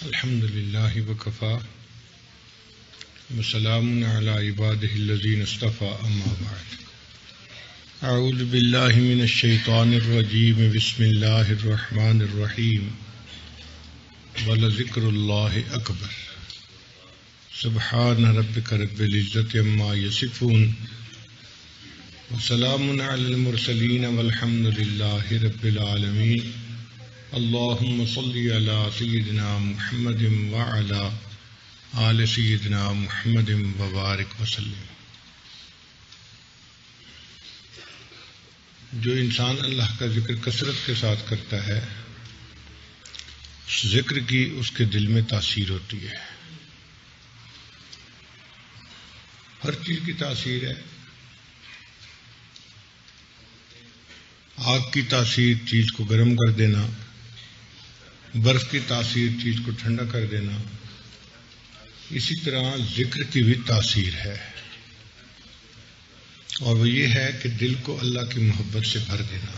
الحمد للہ وکفی وسلام علی عبادہ الذین اصطفی اما بعد اعوذ باللہ من الشیطان الرجیم بسم اللہ الرحمن الرحیم ولذکر اللہ اکبر سبحان ربک رب العزۃ عما یصفون وسلام علی المرسلین والحمد للہ رب العالمین اللہم صلی علی سیدنا محمد وعلی آل سیدنا محمد وبارک وسلم۔ جو انسان اللہ کا ذکر کثرت کے ساتھ کرتا ہے اس ذکر کی اس کے دل میں تاثیر ہوتی ہے، ہر چیز کی تاثیر ہے۔ آگ کی تاثیر چیز کو گرم کر دینا، برف کی تاثیر چیز کو ٹھنڈا کر دینا، اسی طرح ذکر کی بھی تاثیر ہے، اور وہ یہ ہے کہ دل کو اللہ کی محبت سے بھر دینا۔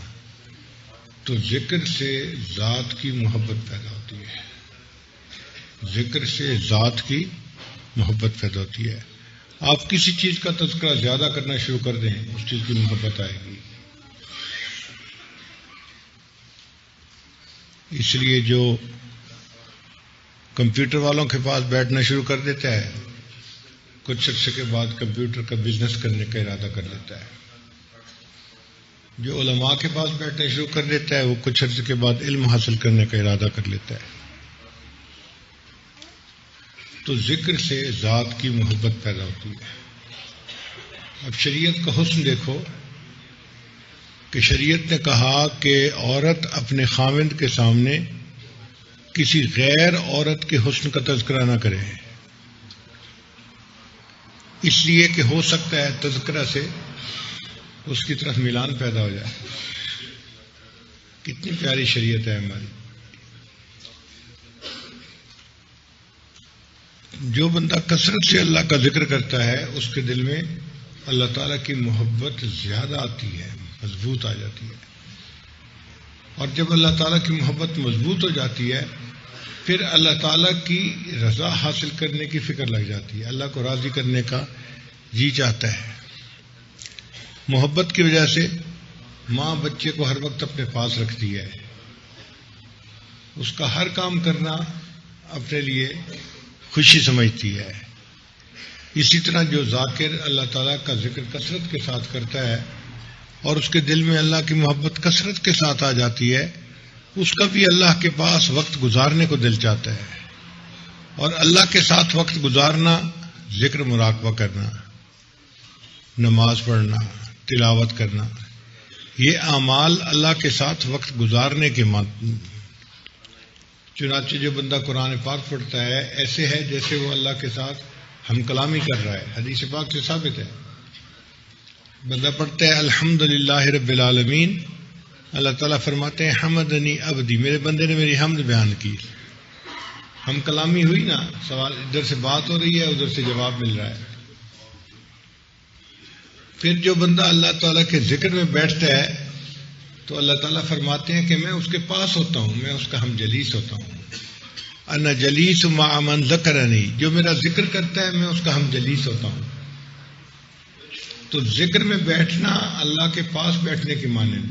تو ذکر سے ذات کی محبت پیدا ہوتی ہے، ذکر سے ذات کی محبت پیدا ہوتی ہے۔ آپ کسی چیز کا تذکرہ زیادہ کرنا شروع کر دیں، اس چیز کی محبت آئے گی۔ اس لیے جو کمپیوٹر والوں کے پاس بیٹھنا شروع کر دیتا ہے، کچھ عرصے کے بعد کمپیوٹر کا بزنس کرنے کا ارادہ کر لیتا ہے۔ جو علماء کے پاس بیٹھنا شروع کر دیتا ہے، وہ کچھ عرصے کے بعد علم حاصل کرنے کا ارادہ کر لیتا ہے۔ تو ذکر سے ذات کی محبت پیدا ہوتی ہے۔ اب شریعت کا حسن دیکھو کہ شریعت نے کہا کہ عورت اپنے خاوند کے سامنے کسی غیر عورت کے حسن کا تذکرہ نہ کرے، اس لیے کہ ہو سکتا ہے تذکرہ سے اس کی طرف میلان پیدا ہو جائے۔ کتنی پیاری شریعت ہے ہماری۔ جو بندہ کثرت سے اللہ کا ذکر کرتا ہے اس کے دل میں اللہ تعالیٰ کی محبت زیادہ آتی ہے، مضبوط آ جاتی ہے، اور جب اللہ تعالیٰ کی محبت مضبوط ہو جاتی ہے پھر اللہ تعالیٰ کی رضا حاصل کرنے کی فکر لگ جاتی ہے، اللہ کو راضی کرنے کا جی چاہتا ہے۔ محبت کی وجہ سے ماں بچے کو ہر وقت اپنے پاس رکھتی ہے، اس کا ہر کام کرنا اپنے لیے خوشی سمجھتی ہے۔ اسی طرح جو ذاکر اللہ تعالیٰ کا ذکر کثرت کے ساتھ کرتا ہے اور اس کے دل میں اللہ کی محبت کثرت کے ساتھ آ جاتی ہے، اس کا بھی اللہ کے پاس وقت گزارنے کو دل چاہتا ہے۔ اور اللہ کے ساتھ وقت گزارنا، ذکر مراقبہ کرنا، نماز پڑھنا، تلاوت کرنا، یہ اعمال اللہ کے ساتھ وقت گزارنے کے چنانچہ جو بندہ قرآن پاک پڑھتا ہے ایسے ہے جیسے وہ اللہ کے ساتھ ہم کلامی کر رہا ہے۔ حدیث پاک سے ثابت ہے، بندہ پڑھتا ہے الحمدللہ رب العالمین، اللہ تعالیٰ فرماتے ہیں حمدنی عبدی، میرے بندے نے میری حمد بیان کی۔ ہم کلامی ہوئی نا، سوال ادھر سے بات ہو رہی ہے، ادھر سے جواب مل رہا ہے۔ پھر جو بندہ اللہ تعالیٰ کے ذکر میں بیٹھتا ہے تو اللہ تعالیٰ فرماتے ہیں کہ میں اس کے پاس ہوتا ہوں، میں اس کا ہم جلیس ہوتا ہوں۔ انا جلیس مع من ذکرنی، جو میرا ذکر کرتا ہے میں اس کا ہم جلیس ہوتا ہوں۔ تو ذکر میں بیٹھنا اللہ کے پاس بیٹھنے کی مانند،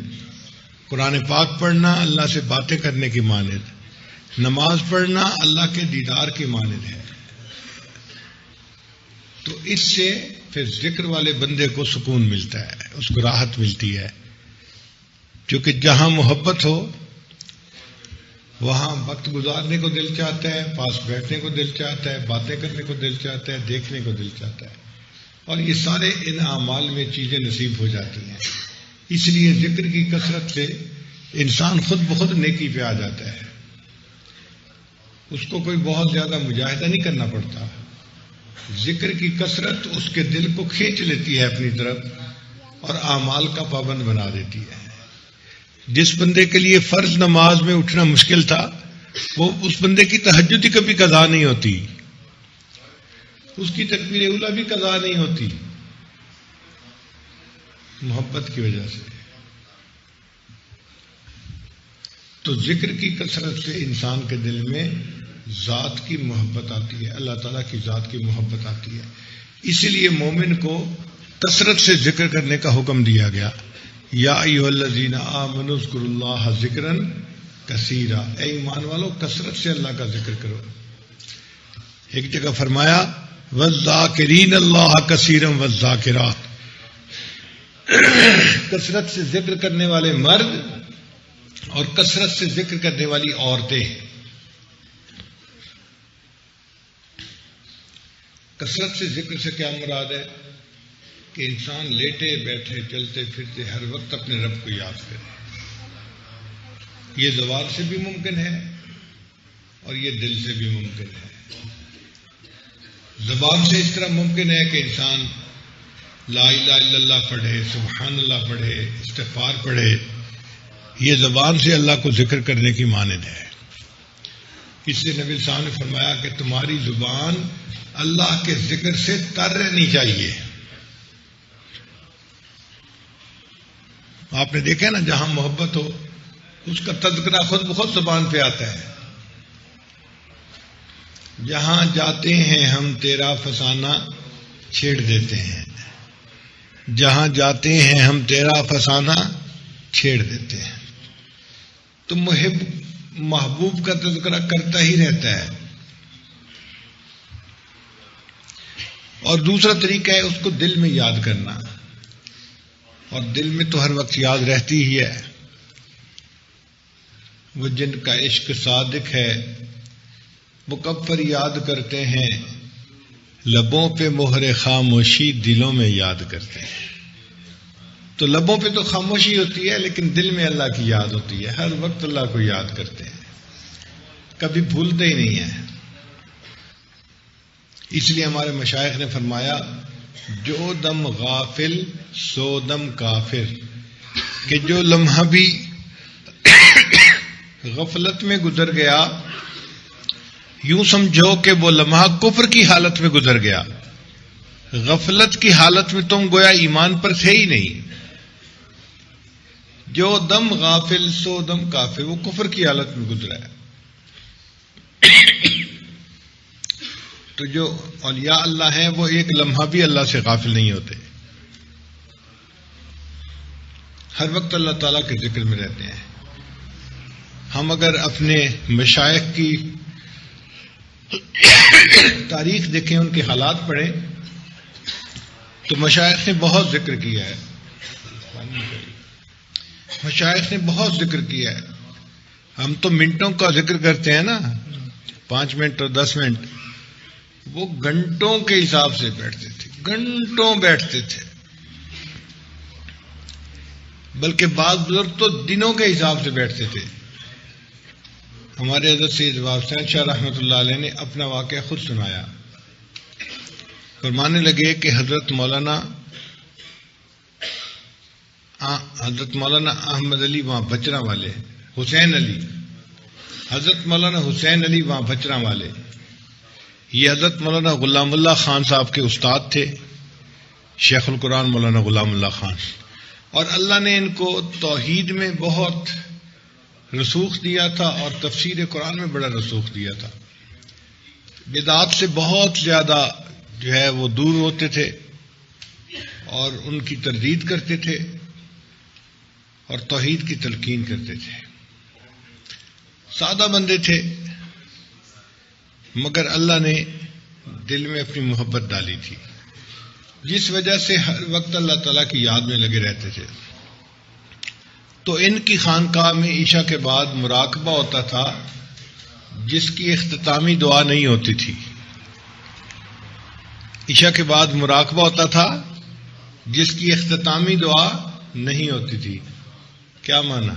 قرآن پاک پڑھنا اللہ سے باتیں کرنے کی مانند، نماز پڑھنا اللہ کے دیدار کی مانند ہے۔ تو اس سے پھر ذکر والے بندے کو سکون ملتا ہے، اس کو راحت ملتی ہے، کیونکہ جہاں محبت ہو وہاں وقت گزارنے کو دل چاہتا ہے، پاس بیٹھنے کو دل چاہتا ہے، باتیں کرنے کو دل چاہتا ہے، دیکھنے کو دل چاہتا ہے، اور یہ سارے ان اعمال میں چیزیں نصیب ہو جاتی ہیں۔ اس لیے ذکر کی کثرت سے انسان خود بخود نیکی پہ آ جاتا ہے، اس کو کوئی بہت زیادہ مجاہدہ نہیں کرنا پڑتا۔ ذکر کی کثرت اس کے دل کو کھینچ لیتی ہے اپنی طرف اور اعمال کا پابند بنا دیتی ہے۔ جس بندے کے لیے فرض نماز میں اٹھنا مشکل تھا، وہ اس بندے کی تہجد ہی کبھی قضا نہیں ہوتی، اس کی تکبیر اولیٰ بھی قضا نہیں ہوتی، محبت کی وجہ سے۔ تو ذکر کی کثرت سے انسان کے دل میں ذات کی محبت آتی ہے، اللہ تعالیٰ کی ذات کی محبت آتی ہے. اسی لیے مومن کو کثرت سے ذکر کرنے کا حکم دیا گیا. یا ایھا الذین آمنوا اذکروا اللہ ذکرا کثیرا، اے ایمان والو کثرت سے اللہ کا ذکر کرو. ایک جگہ فرمایا والذاکرین اللہ کثیرا والذاکرات، کثرت سے ذکر کرنے والے مرد اور کثرت سے ذکر کرنے والی عورتیں. کثرت سے ذکر سے کیا مراد ہے؟ کہ انسان لیٹے بیٹھے چلتے پھرتے ہر وقت اپنے رب کو یاد کرے. یہ زبان سے بھی ممکن ہے اور یہ دل سے بھی ممکن ہے. زبان سے اس طرح ممکن ہے کہ انسان لا الہ الا اللہ پڑھے، سبحان اللہ پڑھے، استغفار پڑھے. یہ زبان سے اللہ کو ذکر کرنے کی مانند ہے. اس لیے نبی صاحب نے فرمایا کہ تمہاری زبان اللہ کے ذکر سے تر رہنی چاہیے. آپ نے دیکھا نا جہاں محبت ہو اس کا تذکرہ خود بخود زبان پہ آتا ہے. جہاں جاتے ہیں ہم تیرا فسانہ چھیڑ دیتے ہیں، جہاں جاتے ہیں ہم تیرا فسانہ چھیڑ دیتے ہیں. تو محبوب کا تذکرہ کرتا ہی رہتا ہے. اور دوسرا طریقہ ہے اس کو دل میں یاد کرنا، اور دل میں تو ہر وقت یاد رہتی ہی ہے. وہ جن کا عشق صادق ہے وہ کب پر یاد کرتے ہیں، لبوں پہ مہر خاموشی دلوں میں یاد کرتے ہیں. تو لبوں پہ تو خاموشی ہوتی ہے لیکن دل میں اللہ کی یاد ہوتی ہے. ہر وقت اللہ کو یاد کرتے ہیں، کبھی بھولتے ہی نہیں ہیں. اس لیے ہمارے مشائخ نے فرمایا جو دم غافل سو دم کافر، کہ جو لمحہ بھی غفلت میں گزر گیا یوں سمجھو کہ وہ لمحہ کفر کی حالت میں گزر گیا. غفلت کی حالت میں تم گویا ایمان پر تھے ہی نہیں. جو دم غافل سو دم کافر، وہ کفر کی حالت میں گزرا ہے. تو جو اولیاء اللہ ہیں وہ ایک لمحہ بھی اللہ سے غافل نہیں ہوتے، ہر وقت اللہ تعالیٰ کے ذکر میں رہتے ہیں. ہم اگر اپنے مشائخ کی تاریخ دیکھیں، ان کے حالات پڑھیں، تو مشائخ نے بہت ذکر کیا ہے. مشائخ نے بہت ذکر کیا ہے. ہم تو منٹوں کا ذکر کرتے ہیں نا، 5 منٹ اور 10 منٹ، وہ گھنٹوں کے حساب سے بیٹھتے تھے، گھنٹوں بیٹھتے تھے. بلکہ بعض بزرگ تو دنوں کے حساب سے بیٹھتے تھے. ہمارے حضرت سید باب حسین شاہ رحمۃ اللہ علیہ نے اپنا واقعہ خود سنایا. فرمانے لگے کہ حضرت مولانا احمد علی وہاں بچرا والے، حسین علی، حضرت مولانا حسین علی وہاں بچرا والے، یہ حضرت مولانا غلام اللہ خان صاحب کے استاد تھے، شیخ القرآن مولانا غلام اللہ خان. اور اللہ نے ان کو توحید میں بہت رسوخ دیا تھا اور تفسیر قرآن میں بڑا رسوخ دیا تھا. بدعات سے بہت زیادہ جو ہے وہ دور ہوتے تھے اور ان کی تردید کرتے تھے اور توحید کی تلقین کرتے تھے. سادہ بندے تھے مگر اللہ نے دل میں اپنی محبت ڈالی تھی، جس وجہ سے ہر وقت اللہ تعالیٰ کی یاد میں لگے رہتے تھے. تو ان کی خانقاہ میں عشاء کے بعد مراقبہ ہوتا تھا جس کی اختتامی دعا نہیں ہوتی تھی. عشاء کے بعد مراقبہ ہوتا تھا جس کی اختتامی دعا نہیں ہوتی تھی. کیا معنی؟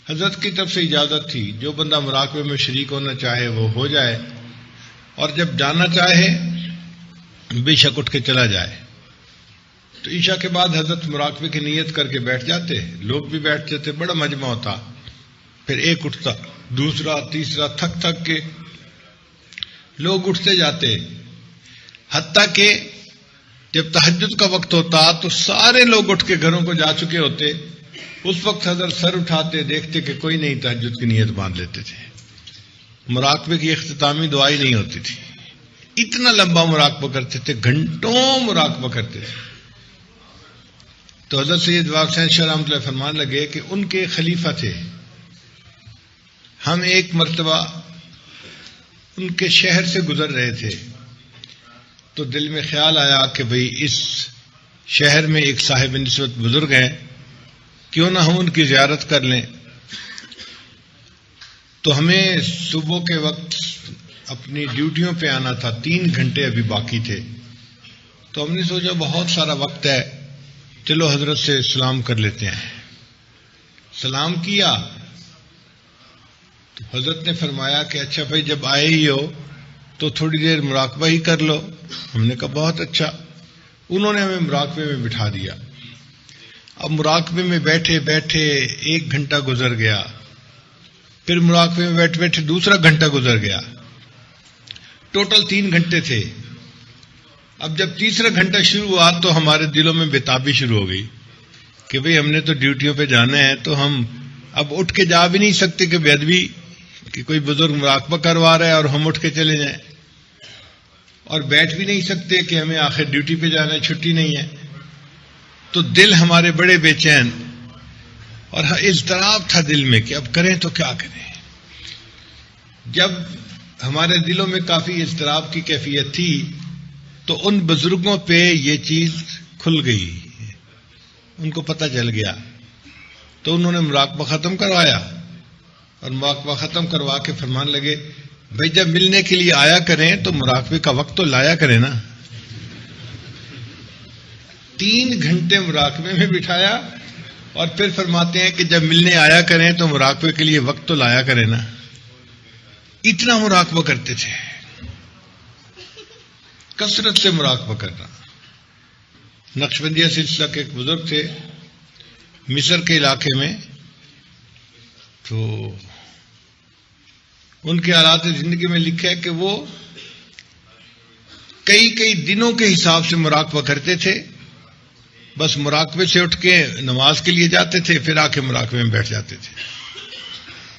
حضرت کی طرف سے اجازت تھی، جو بندہ مراقبے میں شریک ہونا چاہے وہ ہو جائے، اور جب جانا چاہے بے شک اٹھ کے چلا جائے. تو عشاء کے بعد حضرت مراقبے کی نیت کر کے بیٹھ جاتے، لوگ بھی بیٹھ جاتے، بڑا مجمع ہوتا. پھر ایک اٹھتا، دوسرا، تیسرا، تھک تھک کے لوگ اٹھتے جاتے، حتیٰ کہ جب تہجد کا وقت ہوتا تو سارے لوگ اٹھ کے گھروں کو جا چکے ہوتے. اس وقت حضرت سر اٹھاتے، دیکھتے کہ کوئی نہیں، تہجد کی نیت باندھ لیتے تھے. مراقبے کی اختتامی دعا ہی نہیں ہوتی تھی. اتنا لمبا مراقبہ کرتے تھے، گھنٹوں مراقبہ کرتے تھے. تو حضرت سید واقع حسین شاہ رحمۃ اللہ فرمان لگے کہ ان کے خلیفہ تھے. ہم ایک مرتبہ ان کے شہر سے گزر رہے تھے تو دل میں خیال آیا کہ بھئی اس شہر میں ایک صاحب نسبت بزرگ ہیں، کیوں نہ ہم ان کی زیارت کر لیں. تو ہمیں صبح کے وقت اپنی ڈیوٹیوں پہ آنا تھا، 3 گھنٹے ابھی باقی تھے. تو ہم نے سوچا بہت سارا وقت ہے، چلو حضرت سے سلام کر لیتے ہیں. سلام کیا تو حضرت نے فرمایا کہ اچھا بھائی جب آئے ہی ہو تو تھوڑی دیر مراقبہ ہی کر لو. ہم نے کہا بہت اچھا. انہوں نے ہمیں مراقبے میں بٹھا دیا. اب مراقبے میں بیٹھے بیٹھے 1 گھنٹہ گزر گیا، پھر مراقبے میں بیٹھے بیٹھے دوسرا گھنٹہ گزر گیا. ٹوٹل 3 گھنٹے تھے. اب جب تیسرا گھنٹہ شروع ہوا تو ہمارے دلوں میں بےتابی شروع ہو گئی کہ بھئی ہم نے تو ڈیوٹیوں پہ جانا ہے، تو ہم اب اٹھ کے جا بھی نہیں سکتے کہ بے ادبی کہ کوئی بزرگ مراقبہ کروا رہا ہے اور ہم اٹھ کے چلے جائیں، اور بیٹھ بھی نہیں سکتے کہ ہمیں آخر ڈیوٹی پہ جانا ہے، چھٹی نہیں ہے. تو دل ہمارے بڑے بے چین اور اضطراب تھا دل میں کہ اب کریں تو کیا کریں. جب ہمارے دلوں میں کافی اضطراب کی کیفیت تھی تو ان بزرگوں پہ یہ چیز کھل گئی، ان کو پتہ چل گیا. تو انہوں نے مراقبہ ختم کروایا اور مراقبہ ختم کروا کے فرمان لگے بھائی جب ملنے کے لیے آیا کریں تو مراقبے کا وقت تو لایا کریں نا. 3 گھنٹے مراقبے میں بٹھایا اور پھر فرماتے ہیں کہ جب ملنے آیا کریں تو مراقبے کے لیے وقت تو لایا کریں نا. اتنا مراقبہ کرتے تھے، کثرت سے مراقبہ کرنا. نقشبندیہ سلسلہ کے ایک بزرگ تھے مصر کے علاقے میں، تو ان کے حالات زندگی میں لکھا ہے کہ وہ کئی دنوں کے حساب سے مراقبہ کرتے تھے. بس مراقبے سے اٹھ کے نماز کے لیے جاتے تھے، پھر آ کے مراقبے میں بیٹھ جاتے تھے،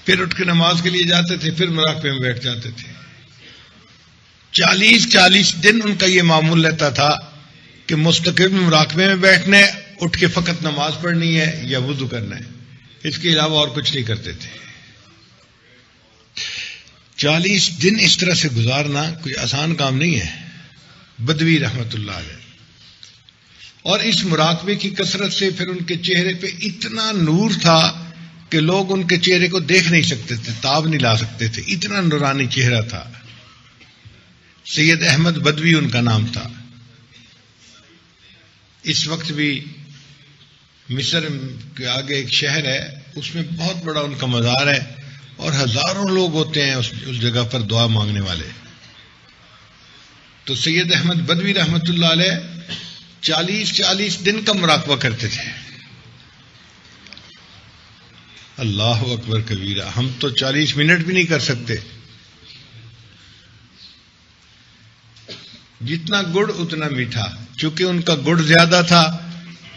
پھر اٹھ کے نماز کے لیے جاتے تھے، پھر مراقبے میں بیٹھ جاتے تھے. 40 دن ان کا یہ معمول رہتا تھا کہ مستقل مراقبے میں بیٹھنا ہے، اٹھ کے فقط نماز پڑھنی ہے یا وضو کرنا ہے، اس کے علاوہ اور کچھ نہیں کرتے تھے. 40 دن اس طرح سے گزارنا کوئی آسان کام نہیں ہے. بدوی رحمت اللہ علیہ. اور اس مراقبے کی کثرت سے پھر ان کے چہرے پہ اتنا نور تھا کہ لوگ ان کے چہرے کو دیکھ نہیں سکتے تھے، تاب نہیں لا سکتے تھے، اتنا نورانی چہرہ تھا. سید احمد بدوی ان کا نام تھا. اس وقت بھی مصر کے آگے ایک شہر ہے، اس میں بہت بڑا ان کا مزار ہے اور ہزاروں لوگ ہوتے ہیں اس جگہ پر دعا مانگنے والے. تو سید احمد بدوی رحمت اللہ علیہ 40 دن کا مراقبہ کرتے تھے. اللہ اکبر کبیرہ. ہم تو 40 منٹ بھی نہیں کر سکتے. جتنا گڑ اتنا میٹھا، چونکہ ان کا گڑ زیادہ تھا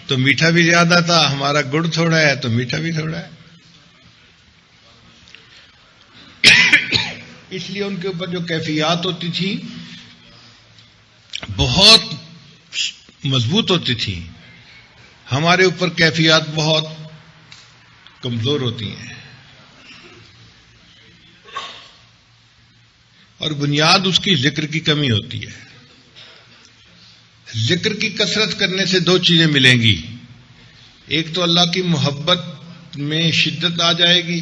تو میٹھا بھی زیادہ تھا، ہمارا گڑ تھوڑا ہے تو میٹھا بھی تھوڑا ہے. اس لیے ان کے اوپر جو کیفیات ہوتی تھی بہت مضبوط ہوتی تھی، ہمارے اوپر کیفیات بہت کمزور ہوتی ہیں. اور بنیاد اس کی ذکر کی کمی ہوتی ہے. ذکر کی کثرت کرنے سے 2 چیزیں ملیں گی. ایک تو اللہ کی محبت میں شدت آ جائے گی،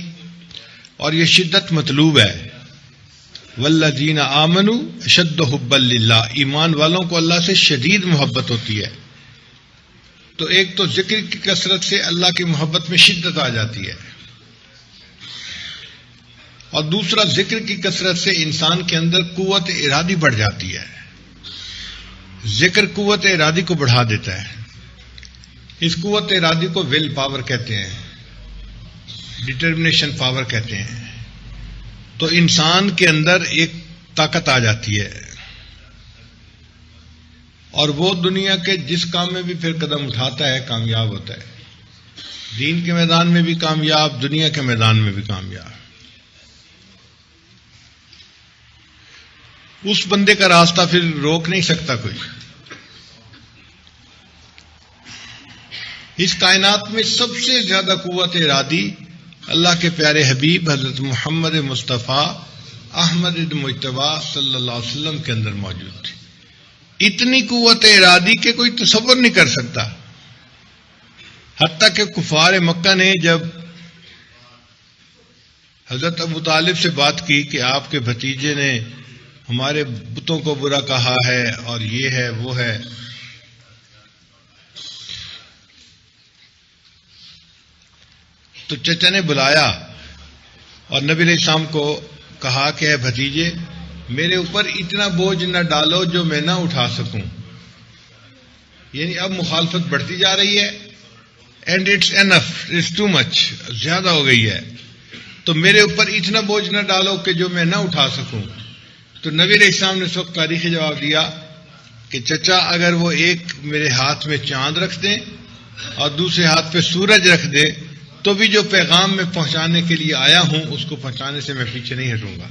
اور یہ شدت مطلوب ہے. والذین آمنوا اشد حبا للہ. ایمان والوں کو اللہ سے شدید محبت ہوتی ہے. تو ایک تو ذکر کی کثرت سے اللہ کی محبت میں شدت آ جاتی ہے، اور دوسرا ذکر کی کثرت سے انسان کے اندر قوت ارادی بڑھ جاتی ہے. ذکر قوت ارادی کو بڑھا دیتا ہے. اس قوت ارادی کو ول پاور کہتے ہیں، ڈٹرمنیشن پاور کہتے ہیں. تو انسان کے اندر ایک طاقت آ جاتی ہے، اور وہ دنیا کے جس کام میں بھی پھر قدم اٹھاتا ہے کامیاب ہوتا ہے. دین کے میدان میں بھی کامیاب، دنیا کے میدان میں بھی کامیاب. اس بندے کا راستہ پھر روک نہیں سکتا کوئی. اس کائنات میں سب سے زیادہ قوت ارادی اللہ کے پیارے حبیب حضرت محمد مصطفیٰ احمد مجتبی صلی اللہ علیہ وسلم کے اندر موجود تھی. اتنی قوت ارادی کہ کوئی تصور نہیں کر سکتا. حتیٰ کہ کفار مکہ نے جب حضرت ابو طالب سے بات کی کہ آپ کے بھتیجے نے ہمارے بتوں کو برا کہا ہے اور یہ ہے وہ ہے، تو چچا نے بلایا اور نبی علیہ السلام کو کہا کہ اے بھتیجے میرے اوپر اتنا بوجھ نہ ڈالو جو میں نہ اٹھا سکوں. یعنی اب مخالفت بڑھتی جا رہی ہے، and it's enough, it's too much, زیادہ ہو گئی ہے، تو میرے اوپر اتنا بوجھ نہ ڈالو کہ جو میں نہ اٹھا سکوں. تو نبی علیہ السلام نے اس وقت تاریخی جواب دیا کہ چچا اگر وہ ایک میرے ہاتھ میں چاند رکھ دیں اور دوسرے ہاتھ پہ سورج رکھ دیں تو بھی جو پیغام میں پہنچانے کے لیے آیا ہوں اس کو پہنچانے سے میں پیچھے نہیں ہٹوں گا.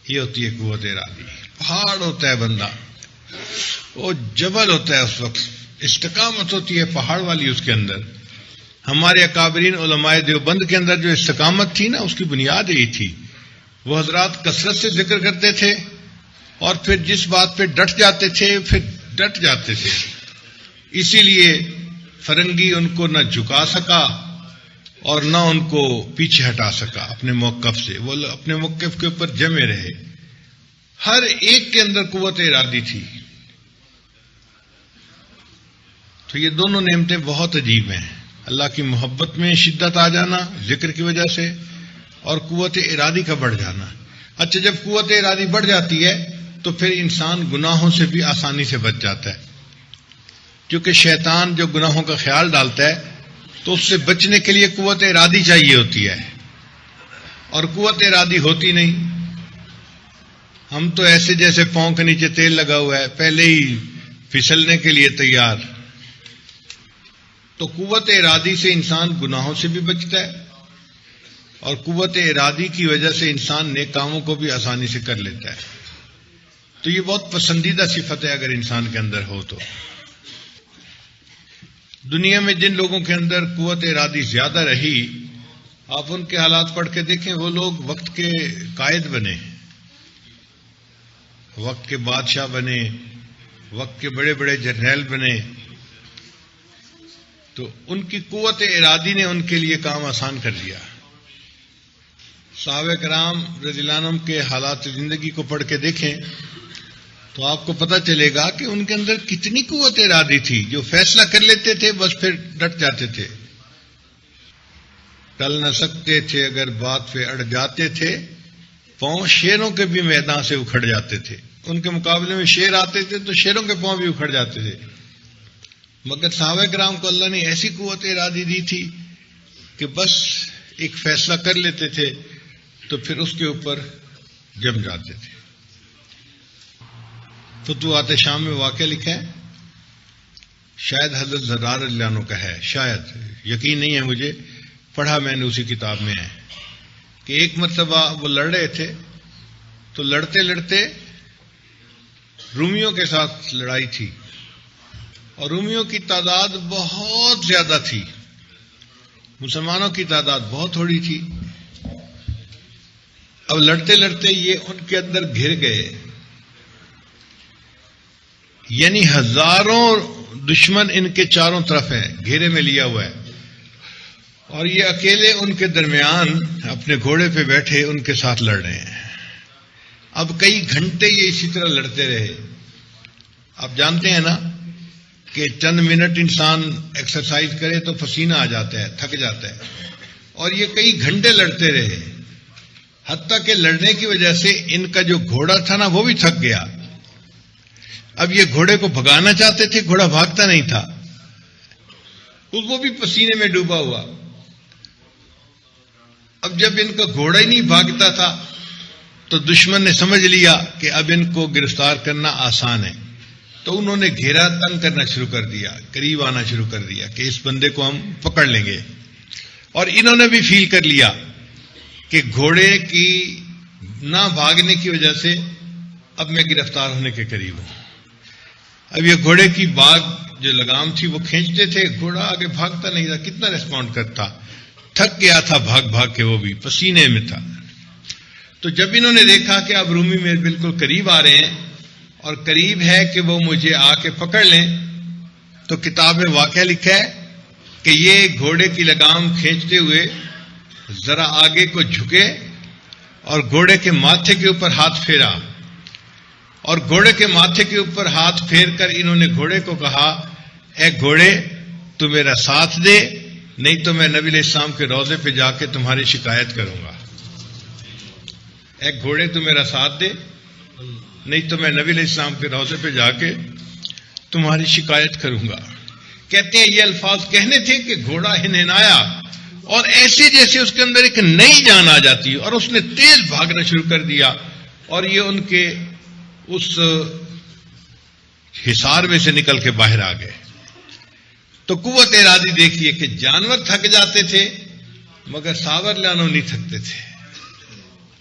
یہ ہوتی ہے قوت ارادی. پہاڑ ہوتا ہے بندہ، وہ جبل ہوتا ہے، اس وقت استقامت ہوتی ہے پہاڑ والی اس کے اندر. ہمارے اکابرین علماء دیوبند کے اندر جو استقامت تھی نا، اس کی بنیاد یہی تھی. وہ حضرات کثرت سے ذکر کرتے تھے اور پھر جس بات پہ ڈٹ جاتے تھے پھر ڈٹ جاتے تھے. اسی لیے فرنگی ان کو نہ جھکا سکا اور نہ ان کو پیچھے ہٹا سکا اپنے موقف سے. وہ اپنے موقف کے اوپر جمے رہے. ہر ایک کے اندر قوت ارادی تھی. تو یہ دونوں نعمتیں بہت عجیب ہیں. اللہ کی محبت میں شدت آ جانا ذکر کی وجہ سے، اور قوت ارادی کا بڑھ جانا. اچھا، جب قوت ارادی بڑھ جاتی ہے تو پھر انسان گناہوں سے بھی آسانی سے بچ جاتا ہے، کیونکہ شیطان جو گناہوں کا خیال ڈالتا ہے تو اس سے بچنے کے لیے قوت ارادی چاہیے ہوتی ہے، اور قوت ارادی ہوتی نہیں. ہم تو ایسے جیسے پاؤں کے نیچے تیل لگا ہوا ہے، پہلے ہی پھسلنے کے لیے تیار. تو قوت ارادی سے انسان گناہوں سے بھی بچتا ہے، اور قوت ارادی کی وجہ سے انسان نیک کاموں کو بھی آسانی سے کر لیتا ہے. تو یہ بہت پسندیدہ صفت ہے اگر انسان کے اندر ہو تو. دنیا میں جن لوگوں کے اندر قوت ارادی زیادہ رہی، آپ ان کے حالات پڑھ کے دیکھیں. وہ لوگ وقت کے قائد بنے، وقت کے بادشاہ بنے، وقت کے بڑے بڑے جرنیل بنے. تو ان کی قوت ارادی نے ان کے لیے کام آسان کر دیا. صحابہ کرام رضی اللہ عنہم کے حالات زندگی کو پڑھ کے دیکھیں تو آپ کو پتہ چلے گا کہ ان کے اندر کتنی قوت ارادی تھی. جو فیصلہ کر لیتے تھے بس پھر ڈٹ جاتے تھے. ٹل نہ سکتے تھے اگر بات پہ اڑ جاتے تھے، پاؤں شیروں کے بھی میدان سے اکھڑ جاتے تھے. ان کے مقابلے میں شیر آتے تھے تو شیروں کے پاؤں بھی اکھڑ جاتے تھے. مگر صحابہ کرام کو اللہ نے ایسی قوت ارادی دی تھی کہ بس ایک فیصلہ کر لیتے تھے تو پھر اس کے اوپر جم جاتے تھے. فتوحات شام میں واقعہ لکھا ہے، شاید حضرت زرار رضی اللہ عنہ کا ہے، شاید، یقین نہیں ہے مجھے، پڑھا میں نے اسی کتاب میں ہے کہ ایک مرتبہ وہ لڑ رہے تھے تو لڑتے لڑتے رومیوں کے ساتھ لڑائی تھی، اور رومیوں کی تعداد بہت زیادہ تھی، مسلمانوں کی تعداد بہت تھوڑی تھی. اب لڑتے لڑتے یہ ان کے اندر گھر گئے، یعنی ہزاروں دشمن ان کے چاروں طرف ہیں، گھیرے میں لیا ہوا ہے، اور یہ اکیلے ان کے درمیان اپنے گھوڑے پہ بیٹھے ان کے ساتھ لڑ رہے ہیں. اب کئی گھنٹے یہ اسی طرح لڑتے رہے. آپ جانتے ہیں نا کہ چند منٹ انسان ایکسرسائز کرے تو پسینہ آ جاتا ہے، تھک جاتا ہے، اور یہ کئی گھنٹے لڑتے رہے. حتیٰ کہ لڑنے کی وجہ سے ان کا جو گھوڑا تھا نا وہ بھی تھک گیا. اب یہ گھوڑے کو بھگانا چاہتے تھے، گھوڑا بھاگتا نہیں تھا، وہ بھی پسینے میں ڈوبا ہوا. اب جب ان کا گھوڑا ہی نہیں بھاگتا تھا تو دشمن نے سمجھ لیا کہ اب ان کو گرفتار کرنا آسان ہے، تو انہوں نے گھیرا تنگ کرنا شروع کر دیا، قریب آنا شروع کر دیا کہ اس بندے کو ہم پکڑ لیں گے. اور انہوں نے بھی فیل کر لیا کہ گھوڑے کی نہ بھاگنے کی وجہ سے اب میں گرفتار ہونے کے قریب ہوں. اب یہ گھوڑے کی باگ جو لگام تھی وہ کھینچتے تھے، گھوڑا آگے بھاگتا نہیں تھا، کتنا ریسپونڈ کرتا، تھک گیا تھا بھاگ بھاگ کے، وہ بھی پسینے میں تھا. تو جب انہوں نے دیکھا کہ اب رومی میرے بالکل قریب آ رہے ہیں اور قریب ہے کہ وہ مجھے آ کے پکڑ لیں، تو کتاب میں واقعہ لکھا ہے کہ یہ گھوڑے کی لگام کھینچتے ہوئے ذرا آگے کو جھکے اور گھوڑے کے ماتھے کے اوپر ہاتھ پھیرا، اور گھوڑے کے ماتھے کے اوپر ہاتھ پھیر کر انہوں نے گھوڑے کو کہا، اے گھوڑے تو میرا ساتھ دے، نہیں تو میں نبی علیہ السلام کے روضے پہ جا کے تمہاری شکایت کروں گا. اے گھوڑے تو میرا ساتھ دے، نہیں تو میں نبی علیہ السلام کے روضے پہ جا کے تمہاری شکایت کروں گا. کہتے ہیں یہ الفاظ کہنے تھے کہ گھوڑا ہنہنایا اور ایسے جیسے اس کے اندر ایک نئی جان آ جاتی، اور اس نے تیز بھاگنا شروع کر دیا، اور یہ ان کے اس حصار میں سے نکل کے باہر آ گئے. تو قوت ارادی دیکھیے کہ جانور تھک جاتے تھے مگر صحابہ لانو نہیں تھکتے تھے.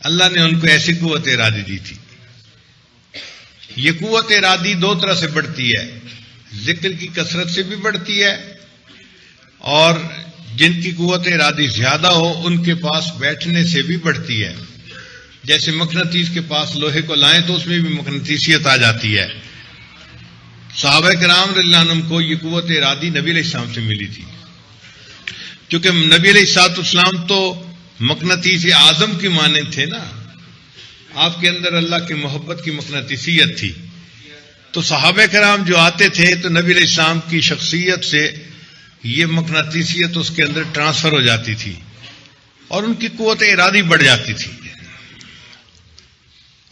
اللہ نے ان کو ایسی قوت ارادی دی تھی. یہ قوت ارادی دو طرح سے بڑھتی ہے، ذکر کی کثرت سے بھی بڑھتی ہے، اور جن کی قوت ارادی زیادہ ہو ان کے پاس بیٹھنے سے بھی بڑھتی ہے. جیسے مقناطیس کے پاس لوہے کو لائیں تو اس میں بھی مقناطیسیت آ جاتی ہے. صحابہ کرام رضی اللہ عنہم کو یہ قوت ارادی نبی علیہ السلام سے ملی تھی، کیونکہ نبی علیہ السلام تو مقناطیس اعظم کی مانند تھے نا، آپ کے اندر اللہ کی محبت کی مقناطیسیت تھی. تو صحابہ کرام جو آتے تھے تو نبی علیہ السلام کی شخصیت سے یہ مقناطیسیت اس کے اندر ٹرانسفر ہو جاتی تھی اور ان کی قوت ارادی بڑھ جاتی تھی.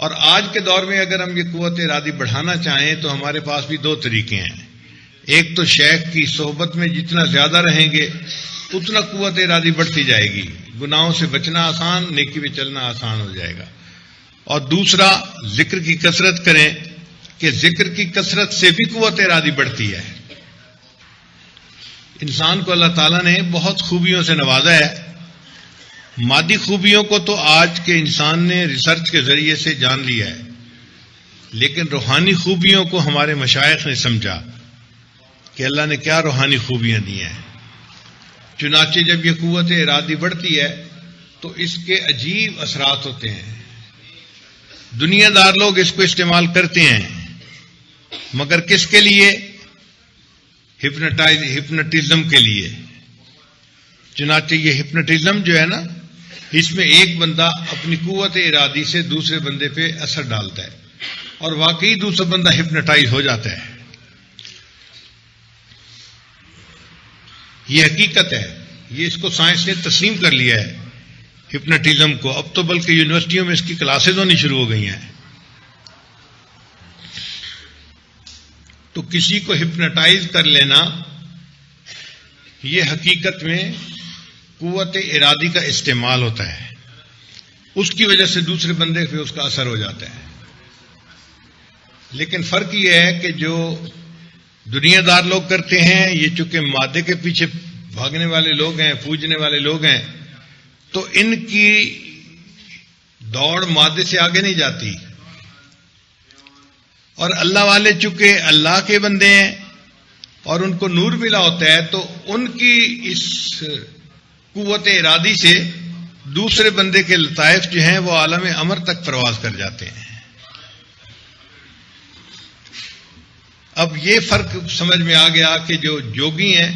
اور آج کے دور میں اگر ہم یہ قوت ارادی بڑھانا چاہیں تو ہمارے پاس بھی دو طریقے ہیں. ایک تو شیخ کی صحبت میں جتنا زیادہ رہیں گے اتنا قوت ارادی بڑھتی جائے گی، گناہوں سے بچنا آسان، نیکی پہ چلنا آسان ہو جائے گا. اور دوسرا ذکر کی کثرت کریں کہ ذکر کی کثرت سے بھی قوت ارادی بڑھتی ہے. انسان کو اللہ تعالیٰ نے بہت خوبیوں سے نوازا ہے. مادی خوبیوں کو تو آج کے انسان نے ریسرچ کے ذریعے سے جان لیا ہے، لیکن روحانی خوبیوں کو ہمارے مشائخ نے سمجھا کہ اللہ نے کیا روحانی خوبیاں دی ہیں. چنانچہ جب یہ قوت ارادی بڑھتی ہے تو اس کے عجیب اثرات ہوتے ہیں. دنیا دار لوگ اس کو استعمال کرتے ہیں مگر کس کے لیے؟ ہپنوٹزم کے لیے. چنانچہ یہ ہپنوٹزم جو ہے نا، اس میں ایک بندہ اپنی قوت ارادی سے دوسرے بندے پہ اثر ڈالتا ہے اور واقعی دوسرا بندہ ہپنوٹائز ہو جاتا ہے. یہ حقیقت ہے، یہ اس کو سائنس نے تسلیم کر لیا ہے ہپنوٹزم کو. اب تو بلکہ یونیورسٹیوں میں اس کی کلاسز ہونی شروع ہو گئی ہیں. تو کسی کو ہپنوٹائز کر لینا یہ حقیقت میں قوت ارادی کا استعمال ہوتا ہے، اس کی وجہ سے دوسرے بندے پہ اس کا اثر ہو جاتا ہے. لیکن فرق یہ ہے کہ جو دنیا دار لوگ کرتے ہیں، یہ چونکہ مادے کے پیچھے بھاگنے والے لوگ ہیں، پوجنے والے لوگ ہیں، تو ان کی دوڑ مادے سے آگے نہیں جاتی. اور اللہ والے چونکہ اللہ کے بندے ہیں اور ان کو نور ملا ہوتا ہے، تو ان کی اس قوت ارادی سے دوسرے بندے کے لطائف جو ہیں وہ عالم امر تک پرواز کر جاتے ہیں. اب یہ فرق سمجھ میں آ گیا کہ جو جوگی ہیں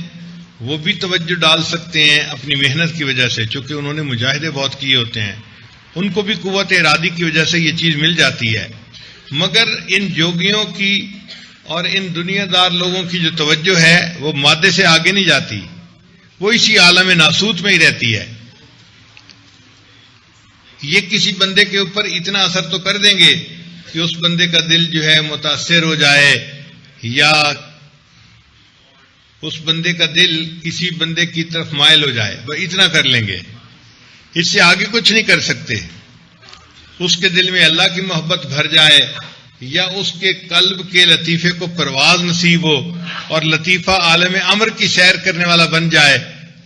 وہ بھی توجہ ڈال سکتے ہیں اپنی محنت کی وجہ سے، چونکہ انہوں نے مجاہدے بہت کیے ہوتے ہیں، ان کو بھی قوت ارادی کی وجہ سے یہ چیز مل جاتی ہے. مگر ان جوگیوں کی اور ان دنیا دار لوگوں کی جو توجہ ہے وہ مادے سے آگے نہیں جاتی، وہ اسی عالم ناسوت میں ہی رہتی ہے. یہ کسی بندے کے اوپر اتنا اثر تو کر دیں گے کہ اس بندے کا دل جو ہے متاثر ہو جائے، یا اس بندے کا دل کسی بندے کی طرف مائل ہو جائے، وہ اتنا کر لیں گے، اس سے آگے کچھ نہیں کر سکتے. اس کے دل میں اللہ کی محبت بھر جائے یا اس کے قلب کے لطیفے کو پرواز نصیب ہو اور لطیفہ عالم امر کی سیر کرنے والا بن جائے،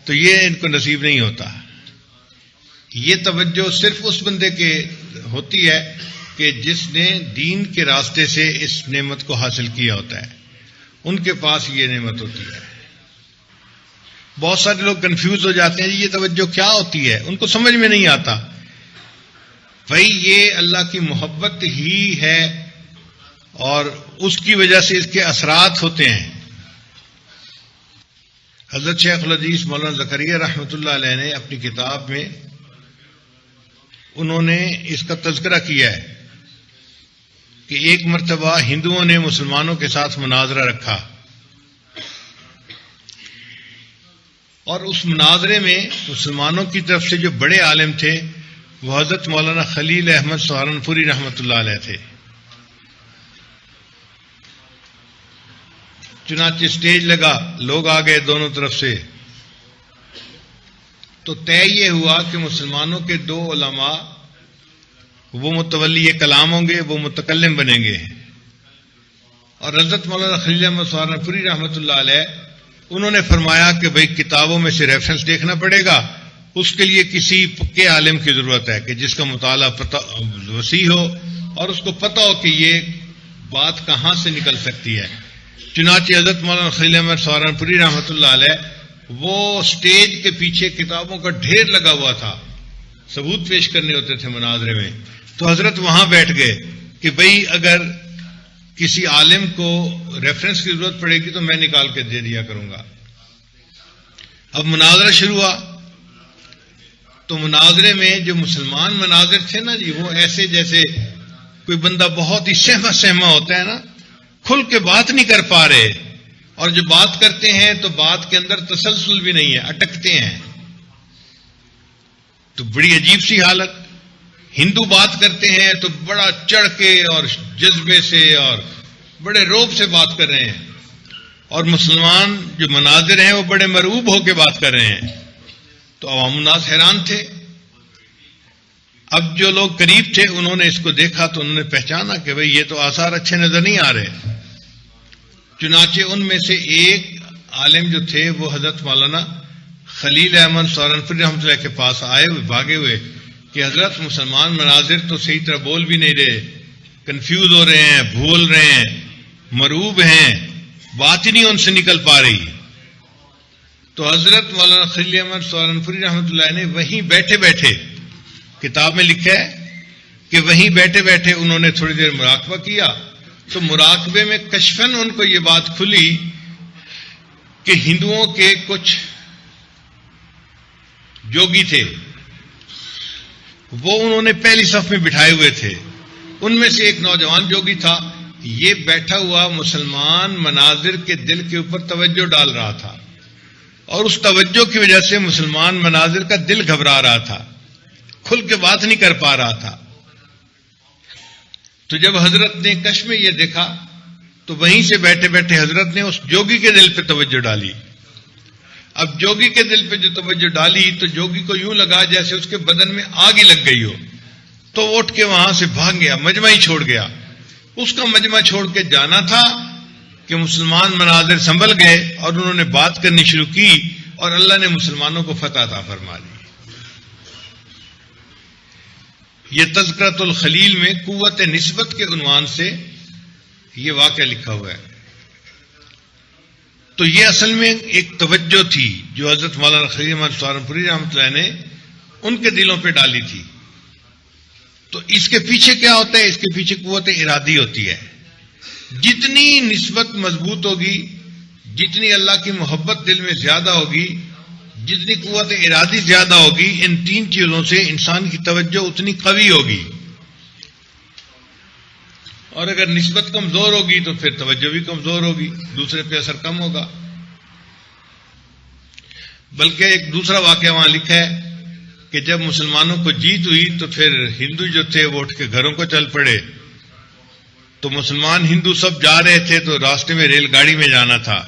تو یہ ان کو نصیب نہیں ہوتا. یہ توجہ صرف اس بندے کے ہوتی ہے کہ جس نے دین کے راستے سے اس نعمت کو حاصل کیا ہوتا ہے ان کے پاس یہ نعمت ہوتی ہے. بہت سارے لوگ کنفیوز ہو جاتے ہیں یہ توجہ کیا ہوتی ہے، ان کو سمجھ میں نہیں آتا. بھائی یہ اللہ کی محبت ہی ہے اور اس کی وجہ سے اس کے اثرات ہوتے ہیں. حضرت شیخ الحدیث مولانا زکریا رحمۃ اللہ علیہ نے اپنی کتاب میں انہوں نے اس کا تذکرہ کیا ہے کہ ایک مرتبہ ہندوؤں نے مسلمانوں کے ساتھ مناظرہ رکھا اور اس مناظرے میں مسلمانوں کی طرف سے جو بڑے عالم تھے وہ حضرت مولانا خلیل احمد سہارنپوری رحمۃ اللہ علیہ تھے. چنانچہ اسٹیج لگا، لوگ آ گئے دونوں طرف سے، تو طے یہ ہوا کہ مسلمانوں کے دو علماء وہ متولی کلام ہوں گے، وہ متکلم بنیں گے. اور حضرت مولانا خلیل احمد سہارنپوری رحمۃ اللہ علیہ انہوں نے فرمایا کہ بھئی کتابوں میں سے ریفرنس دیکھنا پڑے گا، اس کے لیے کسی پکے عالم کی ضرورت ہے کہ جس کا مطالعہ وسیع ہو اور اس کو پتہ ہو کہ یہ بات کہاں سے نکل سکتی ہے. چنانچہ حضرت مولانا خلیل احمد سہارنپوری رحمۃ اللہ علیہ وہ اسٹیج کے پیچھے کتابوں کا ڈھیر لگا ہوا تھا، ثبوت پیش کرنے ہوتے تھے مناظرے میں، تو حضرت وہاں بیٹھ گئے کہ بھئی اگر کسی عالم کو ریفرنس کی ضرورت پڑے گی تو میں نکال کے دے دیا کروں گا. اب مناظرہ شروع ہوا تو مناظرے میں جو مسلمان مناظر تھے نا جی، وہ ایسے جیسے کوئی بندہ بہت ہی سہما ہوتا ہے نا، کھل کے بات نہیں کر پا رہے، اور جو بات کرتے ہیں تو بات کے اندر تسلسل بھی نہیں ہے، اٹکتے ہیں. تو بڑی عجیب سی حالت. ہندو بات کرتے ہیں تو بڑا چڑھ کے اور جذبے سے اور بڑے روب سے بات کر رہے ہیں، اور مسلمان جو مناظر ہیں وہ بڑے مرعوب ہو کے بات کر رہے ہیں. تو عوام الناس حیران تھے. اب جو لوگ قریب تھے انہوں نے اس کو دیکھا تو انہوں نے پہچانا کہ بھئی یہ تو آثار اچھے نظر نہیں آ رہے. چنانچہ ان میں سے ایک عالم جو تھے وہ حضرت مولانا خلیل احمد سہارنپوری رحمۃ اللہ کے پاس آئے ہوئے بھاگے ہوئے کہ حضرت مسلمان مناظر تو صحیح طرح بول بھی نہیں رہے، کنفیوز ہو رہے ہیں، بھول رہے ہیں، مرعوب ہیں، بات ہی نہیں ان سے نکل پا رہی. تو حضرت مولانا خلیل احمد سہارنپوری رحمۃ اللہ نے وہیں بیٹھے بیٹھے، کتاب میں لکھا ہے کہ وہیں بیٹھے بیٹھے انہوں نے تھوڑی دیر مراقبہ کیا. تو مراقبے میں کشفاً ان کو یہ بات کھلی کہ ہندوؤں کے کچھ جوگی تھے، وہ انہوں نے پہلی صف میں بٹھائے ہوئے تھے. ان میں سے ایک نوجوان جوگی تھا، یہ بیٹھا ہوا مسلمان مناظر کے دل کے اوپر توجہ ڈال رہا تھا، اور اس توجہ کی وجہ سے مسلمان مناظر کا دل گھبرا رہا تھا، کھل کے بات نہیں کر پا رہا تھا. تو جب حضرت نے کش میں یہ دیکھا تو وہیں سے بیٹھے بیٹھے حضرت نے اس جوگی کے دل پہ توجہ ڈالی. اب جوگی کے دل پہ جو توجہ ڈالی تو جوگی کو یوں لگا جیسے اس کے بدن میں آگ ہی لگ گئی ہو. تو اٹھ کے وہاں سے بھاگ گیا، مجمع ہی چھوڑ گیا. اس کا مجمع چھوڑ کے جانا تھا کہ مسلمان مناظر سنبھل گئے اور انہوں نے بات کرنی شروع کی اور اللہ نے مسلمانوں کو فتح عطا فرما دی. یہ تذکرۃ الخلیل میں قوت نسبت کے عنوان سے یہ واقعہ لکھا ہوا ہے. تو یہ اصل میں ایک توجہ تھی جو حضرت مولانا خلیل احمد سہارنپوری رحمۃ اللہ نے ان کے دلوں پہ ڈالی تھی. تو اس کے پیچھے کیا ہوتا ہے؟ اس کے پیچھے قوت ارادی ہوتی ہے. جتنی نسبت مضبوط ہوگی، جتنی اللہ کی محبت دل میں زیادہ ہوگی، جتنی قوت ارادی زیادہ ہوگی، ان تین چیزوں سے انسان کی توجہ اتنی قوی ہوگی. اور اگر نسبت کمزور ہوگی تو پھر توجہ بھی کمزور ہوگی، دوسرے پہ اثر کم ہوگا. بلکہ ایک دوسرا واقعہ وہاں لکھا ہے کہ جب مسلمانوں کو جیت ہوئی تو پھر ہندو جو تھے وہ اٹھ کے گھروں کو چل پڑے. تو مسلمان ہندو سب جا رہے تھے تو راستے میں ریل گاڑی میں جانا تھا.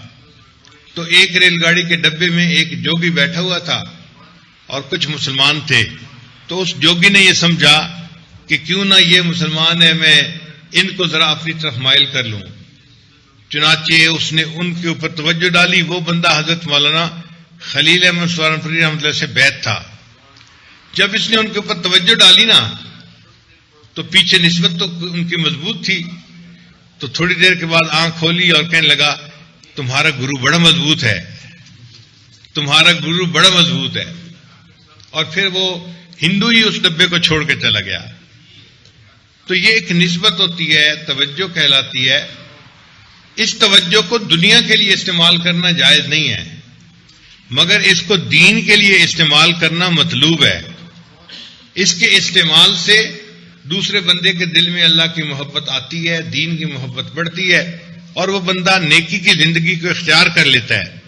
تو ایک ریل گاڑی کے ڈبے میں ایک جوگی بیٹھا ہوا تھا اور کچھ مسلمان تھے. تو اس جوگی نے یہ سمجھا کہ کیوں نہ یہ مسلمان ہے، میں ان کو ذرا اپنی طرف مائل کر لوں. چنانچہ اس نے ان کے اوپر توجہ ڈالی. وہ بندہ حضرت مولانا خلیل احمد سہارنپوری رحمۃ اللہ سے بیعت تھا. جب اس نے ان کے اوپر توجہ ڈالی نا تو پیچھے نسبت تو ان کی مضبوط تھی. تو تھوڑی دیر کے بعد آنکھ کھولی اور کہنے لگا تمہارا گرو بڑا مضبوط ہے، تمہارا گرو بڑا مضبوط ہے. اور پھر وہ ہندو ہی اس ڈبے کو چھوڑ کے چلا گیا. تو یہ ایک نسبت ہوتی ہے، توجہ کہلاتی ہے. اس توجہ کو دنیا کے لیے استعمال کرنا جائز نہیں ہے، مگر اس کو دین کے لیے استعمال کرنا مطلوب ہے. اس کے استعمال سے دوسرے بندے کے دل میں اللہ کی محبت آتی ہے، دین کی محبت بڑھتی ہے، اور وہ بندہ نیکی کی زندگی کو اختیار کر لیتا ہے.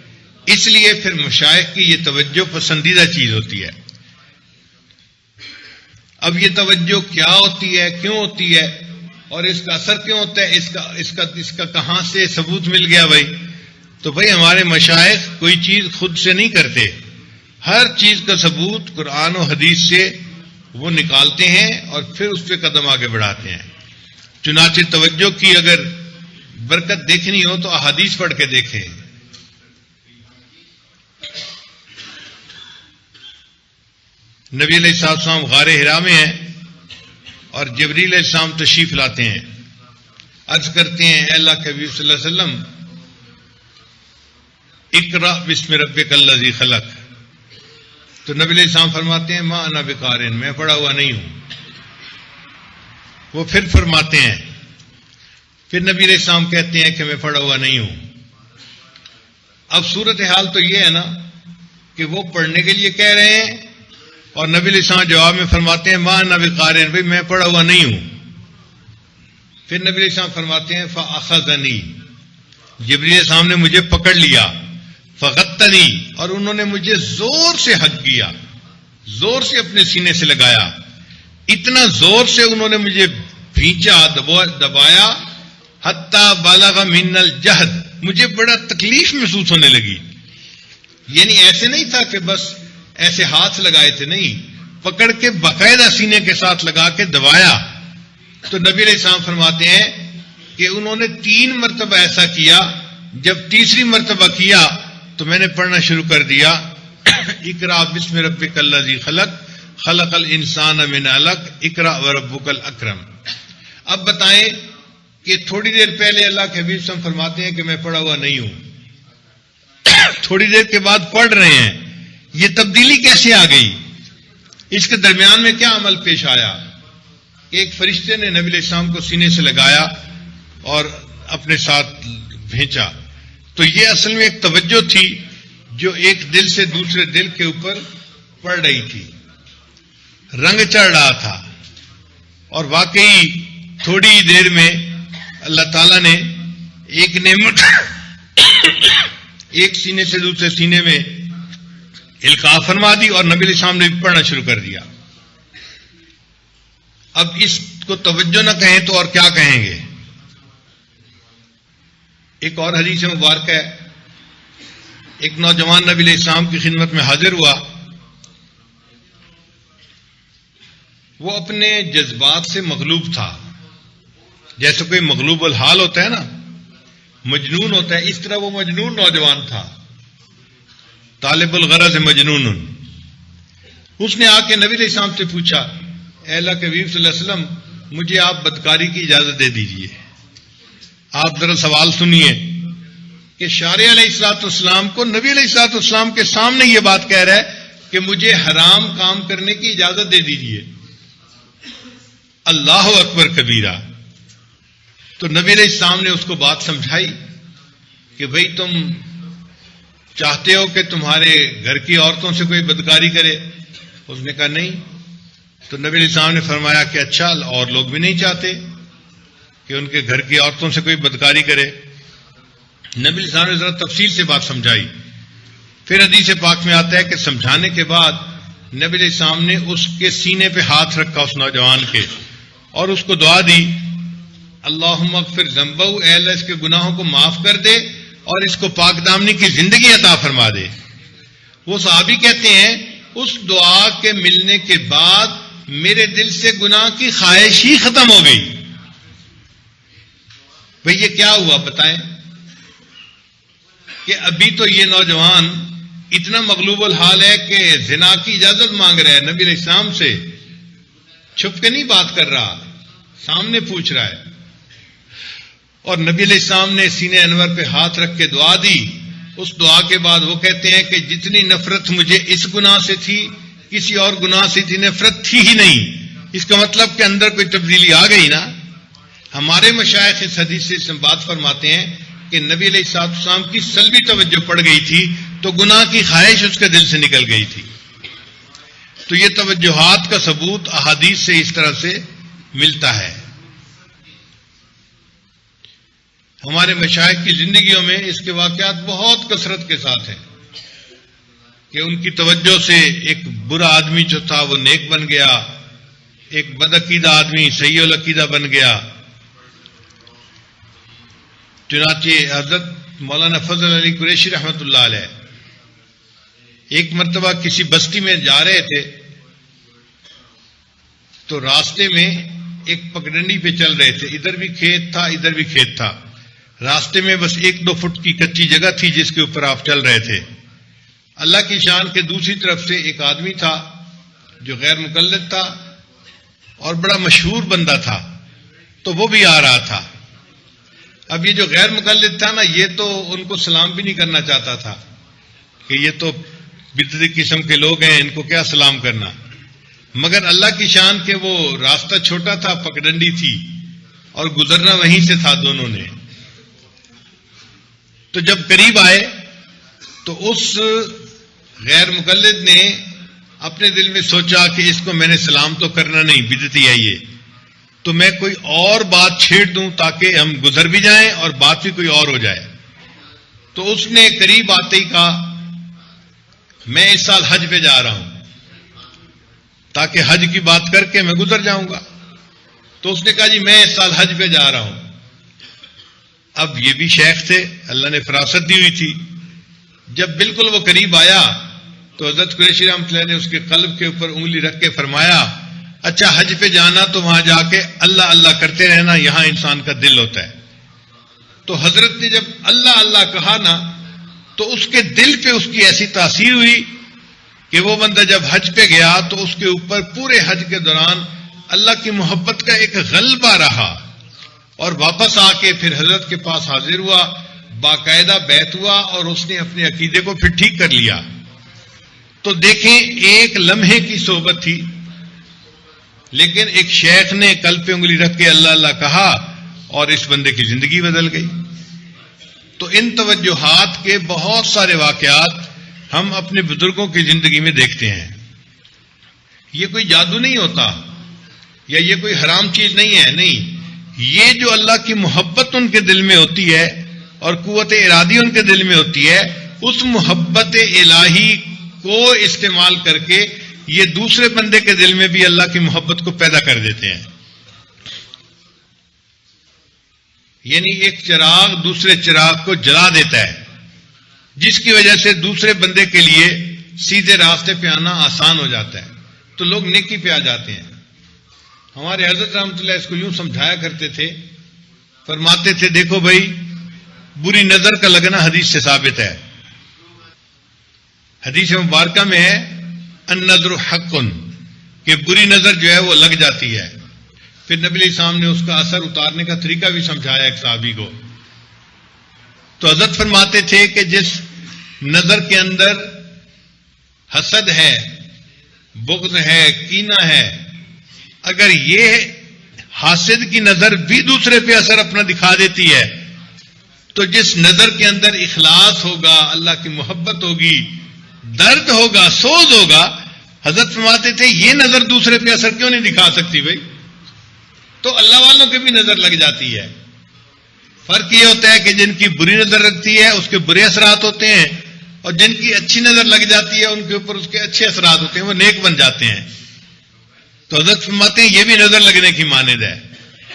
اس لیے پھر مشائخ کی یہ توجہ پسندیدہ چیز ہوتی ہے. اب یہ توجہ کیا ہوتی ہے، کیوں ہوتی ہے، اور اس کا اثر کیوں ہوتا ہے، اس کا کہاں سے ثبوت مل گیا بھائی؟ تو بھائی ہمارے مشائخ کوئی چیز خود سے نہیں کرتے، ہر چیز کا ثبوت قرآن و حدیث سے وہ نکالتے ہیں اور پھر اس پہ قدم آگے بڑھاتے ہیں. چنانچہ توجہ کی اگر برکت دیکھنی ہو تو احادیث پڑھ کے دیکھیں. نبی علیہ السلام غار حرا میں ہیں اور جبریل علیہ السلام تشریف لاتے ہیں. عرض کرتے ہیں اے اللہ کے حبیب صلی اللہ علیہ وسلم، اقرأ بسم ربک الذی خلق. تو نبی علیہ السلام فرماتے ہیں ما انا بقارئ، میں پڑھا ہوا نہیں ہوں. وہ پھر فرماتے ہیں، پھر نبی علیہ السلام کہتے ہیں کہ میں پڑھا ہوا نہیں ہوں. اب صورتحال تو یہ ہے نا کہ وہ پڑھنے کے لیے کہہ رہے ہیں اور نبی علیہ السلام جواب میں فرماتے ہیں ما انا بقارئ، بھائی میں پڑھا ہوا نہیں ہوں. پھر نبی علیہ السلام فرماتے ہیں فاخذنی، جبریل السلام نے مجھے پکڑ لیا، فغتنی، اور انہوں نے مجھے زور سے حق کیا، زور سے اپنے سینے سے لگایا. اتنا زور سے انہوں نے مجھے بھینچا، دبایا، حتی بالغ من الجہد، مجھے بڑا تکلیف محسوس ہونے لگی. یعنی ایسے نہیں تھا کہ بس ایسے ہاتھ لگائے تھے، نہیں، پکڑ کے باقاعدہ سینے کے ساتھ لگا کے دبایا. تو نبی علیہ السلام فرماتے ہیں کہ انہوں نے 3 مرتبہ ایسا کیا. جب تیسری مرتبہ کیا تو میں نے پڑھنا شروع کر دیا اقرأ بسم ربک الذی خلق خلق الانسان من علق اقرأ وربک الاکرم. اب بتائیں کہ تھوڑی دیر پہلے اللہ کے حبیب صلی اللہ علیہ وسلم فرماتے ہیں کہ میں پڑھا ہوا نہیں ہوں، تھوڑی دیر کے بعد پڑھ رہے ہیں. یہ تبدیلی کیسے آ گئی؟ اس کے درمیان میں کیا عمل پیش آیا؟ ایک فرشتے نے نبی علیہ السلام کو سینے سے لگایا اور اپنے ساتھ بھیجا. تو یہ اصل میں ایک توجہ تھی جو ایک دل سے دوسرے دل کے اوپر پڑ رہی تھی، رنگ چڑھ رہا تھا. اور واقعی تھوڑی دیر میں اللہ تعالیٰ نے ایک نعمت ایک سینے سے دوسرے سینے میں القاء فرما دی اور نبی علیہ السلام نے پڑھنا شروع کر دیا. اب اس کو توجہ نہ کہیں تو اور کیا کہیں گے؟ ایک اور حدیث مبارک ہے، ایک نوجوان نبی علیہ السلام کی خدمت میں حاضر ہوا. وہ اپنے جذبات سے مغلوب تھا، جیسے کوئی مغلوب الحال ہوتا ہے نا، مجنون ہوتا ہے، اس طرح وہ مجنون نوجوان تھا، طالب الغرض مجنون. اس نے آ کے نبی علیہ السلام سے پوچھا اے اللہ کے حبیب صلی اللہ علیہ وسلم، مجھے آپ بدکاری کی اجازت دے دیجئے. آپ ذرا سوال سنیے کہ شارع علیہ الصلوۃ والسلام کو نبی علیہ الصلوۃ والسلام کے سامنے یہ بات کہہ رہا ہے کہ مجھے حرام کام کرنے کی اجازت دے دیجئے. اللہ اکبر کبیرہ. تو نبی علیہ السلام نے اس کو بات سمجھائی کہ بھئی تم چاہتے ہو کہ تمہارے گھر کی عورتوں سے کوئی بدکاری کرے؟ اس نے کہا نہیں. تو نبی علیہ السلام نے فرمایا کہ اچھا، اور لوگ بھی نہیں چاہتے کہ ان کے گھر کی عورتوں سے کوئی بدکاری کرے؟ نبی علیہ السلام نے ذرا تفصیل سے بات سمجھائی. پھر حدیث پاک میں آتا ہے کہ سمجھانے کے بعد نبی علیہ السلام نے اس کے سینے پہ ہاتھ رکھا اس نوجوان کے اور اس کو دعا دی اللہم اغفر ذنبہ، اے اللہ اس کے گناہوں کو معاف کر دے اور اس کو پاک دامنی کی زندگی عطا فرما دے. وہ صحابی کہتے ہیں اس دعا کے ملنے کے بعد میرے دل سے گناہ کی خواہش ہی ختم ہو گئی. بھئی یہ کیا ہوا بتائیں؟ کہ ابھی تو یہ نوجوان اتنا مغلوب الحال ہے کہ زنا کی اجازت مانگ رہا ہے نبی علیہ السلام سے، چھپ کے نہیں بات کر رہا، سامنے پوچھ رہا ہے، اور نبی علیہ السلام نے سینے انور پہ ہاتھ رکھ کے دعا دی. اس دعا کے بعد وہ کہتے ہیں کہ جتنی نفرت مجھے اس گناہ سے تھی کسی اور گناہ سے اتنی نفرت تھی ہی نہیں. اس کا مطلب کہ اندر کوئی تبدیلی آ گئی نا. ہمارے مشائخ اس حدیث سے اس میں بات فرماتے ہیں کہ نبی علیہ السلام کی سلبی توجہ پڑ گئی تھی تو گناہ کی خواہش اس کے دل سے نکل گئی تھی. تو یہ توجہات کا ثبوت احادیث سے اس طرح سے ملتا ہے. ہمارے مشائخ کی زندگیوں میں اس کے واقعات بہت کثرت کے ساتھ ہیں کہ ان کی توجہ سے ایک برا آدمی جو تھا وہ نیک بن گیا، ایک بدعقیدہ آدمی صحیح العقیدہ بن گیا. چنانچہ حضرت مولانا فضل علی قریشی رحمۃ اللہ علیہ ایک مرتبہ کسی بستی میں جا رہے تھے تو راستے میں ایک پگڈنڈی پہ چل رہے تھے. ادھر بھی کھیت تھا ادھر بھی کھیت تھا. راستے میں بس 1-2 فٹ کی کچی جگہ تھی جس کے اوپر آپ چل رہے تھے. اللہ کی شان کے دوسری طرف سے ایک آدمی تھا جو غیر مقلد تھا اور بڑا مشہور بندہ تھا، تو وہ بھی آ رہا تھا. اب یہ جو غیر مقلد تھا نا، یہ تو ان کو سلام بھی نہیں کرنا چاہتا تھا کہ یہ تو بدعتی قسم کے لوگ ہیں، ان کو کیا سلام کرنا. مگر اللہ کی شان کے وہ راستہ چھوٹا تھا، پگڈنڈی تھی اور گزرنا وہیں سے تھا دونوں نے. تو جب قریب آئے تو اس غیر مقلد نے اپنے دل میں سوچا کہ اس کو میں نے سلام تو کرنا نہیں، بدعتی ہے یہ، تو میں کوئی اور بات چھیڑ دوں تاکہ ہم گزر بھی جائیں اور بات بھی کوئی اور ہو جائے. تو اس نے قریب آتے ہی کہا میں اس سال حج پہ جا رہا ہوں تاکہ حج کی بات کر کے میں گزر جاؤں گا. تو اس نے کہا جی میں اس سال حج پہ جا رہا ہوں. اب یہ بھی شیخ تھے، اللہ نے فراست دی ہوئی تھی. جب بالکل وہ قریب آیا تو حضرت قریشی رحمۃ اللہ نے اس کے قلب کے اوپر انگلی رکھ کے فرمایا اچھا حج پہ جانا تو وہاں جا کے اللہ اللہ کرتے رہنا، یہاں انسان کا دل ہوتا ہے. تو حضرت نے جب اللہ اللہ کہا نا تو اس کے دل پہ اس کی ایسی تاثیر ہوئی کہ وہ بندہ جب حج پہ گیا تو اس کے اوپر پورے حج کے دوران اللہ کی محبت کا ایک غلبہ رہا، اور واپس آ کے پھر حضرت کے پاس حاضر ہوا، باقاعدہ بیعت ہوا اور اس نے اپنے عقیدے کو پھر ٹھیک کر لیا. تو دیکھیں ایک لمحے کی صحبت تھی، لیکن ایک شیخ نے قلب پہ انگلی رکھ کے اللہ اللہ کہا اور اس بندے کی زندگی بدل گئی. تو ان توجہات کے بہت سارے واقعات ہم اپنے بزرگوں کی زندگی میں دیکھتے ہیں. یہ کوئی جادو نہیں ہوتا یا یہ کوئی حرام چیز نہیں ہے، نہیں، یہ جو اللہ کی محبت ان کے دل میں ہوتی ہے اور قوت ارادی ان کے دل میں ہوتی ہے، اس محبت الہی کو استعمال کر کے یہ دوسرے بندے کے دل میں بھی اللہ کی محبت کو پیدا کر دیتے ہیں. یعنی ایک چراغ دوسرے چراغ کو جلا دیتا ہے، جس کی وجہ سے دوسرے بندے کے لیے سیدھے راستے پہ آنا آسان ہو جاتا ہے، تو لوگ نیکی پہ آ جاتے ہیں. ہمارے حضرت رحمۃ اللہ اس کو یوں سمجھایا کرتے تھے، فرماتے تھے دیکھو بھائی بری نظر کا لگنا حدیث سے ثابت ہے. حدیث مبارکہ میں ہے النظر حق، کہ بری نظر جو ہے وہ لگ جاتی ہے. پھر نبی علیہ السلام نے اس کا اثر اتارنے کا طریقہ بھی سمجھایا ایک صحابی کو. تو حضرت فرماتے تھے کہ جس نظر کے اندر حسد ہے، بغض ہے، کینہ ہے، اگر یہ حاسد کی نظر بھی دوسرے پہ اثر اپنا دکھا دیتی ہے تو جس نظر کے اندر اخلاص ہوگا، اللہ کی محبت ہوگی، درد ہوگا، سوز ہوگا، حضرت فرماتے تھے یہ نظر دوسرے پہ اثر کیوں نہیں دکھا سکتی بھائی؟ تو اللہ والوں کی بھی نظر لگ جاتی ہے. فرق یہ ہوتا ہے کہ جن کی بری نظر لگتی ہے اس کے برے اثرات ہوتے ہیں، اور جن کی اچھی نظر لگ جاتی ہے ان کے اوپر اس کے اچھے اثرات ہوتے ہیں، وہ نیک بن جاتے ہیں. تو حضرت فرماتے ہیں یہ بھی نظر لگنے کی مانند ہے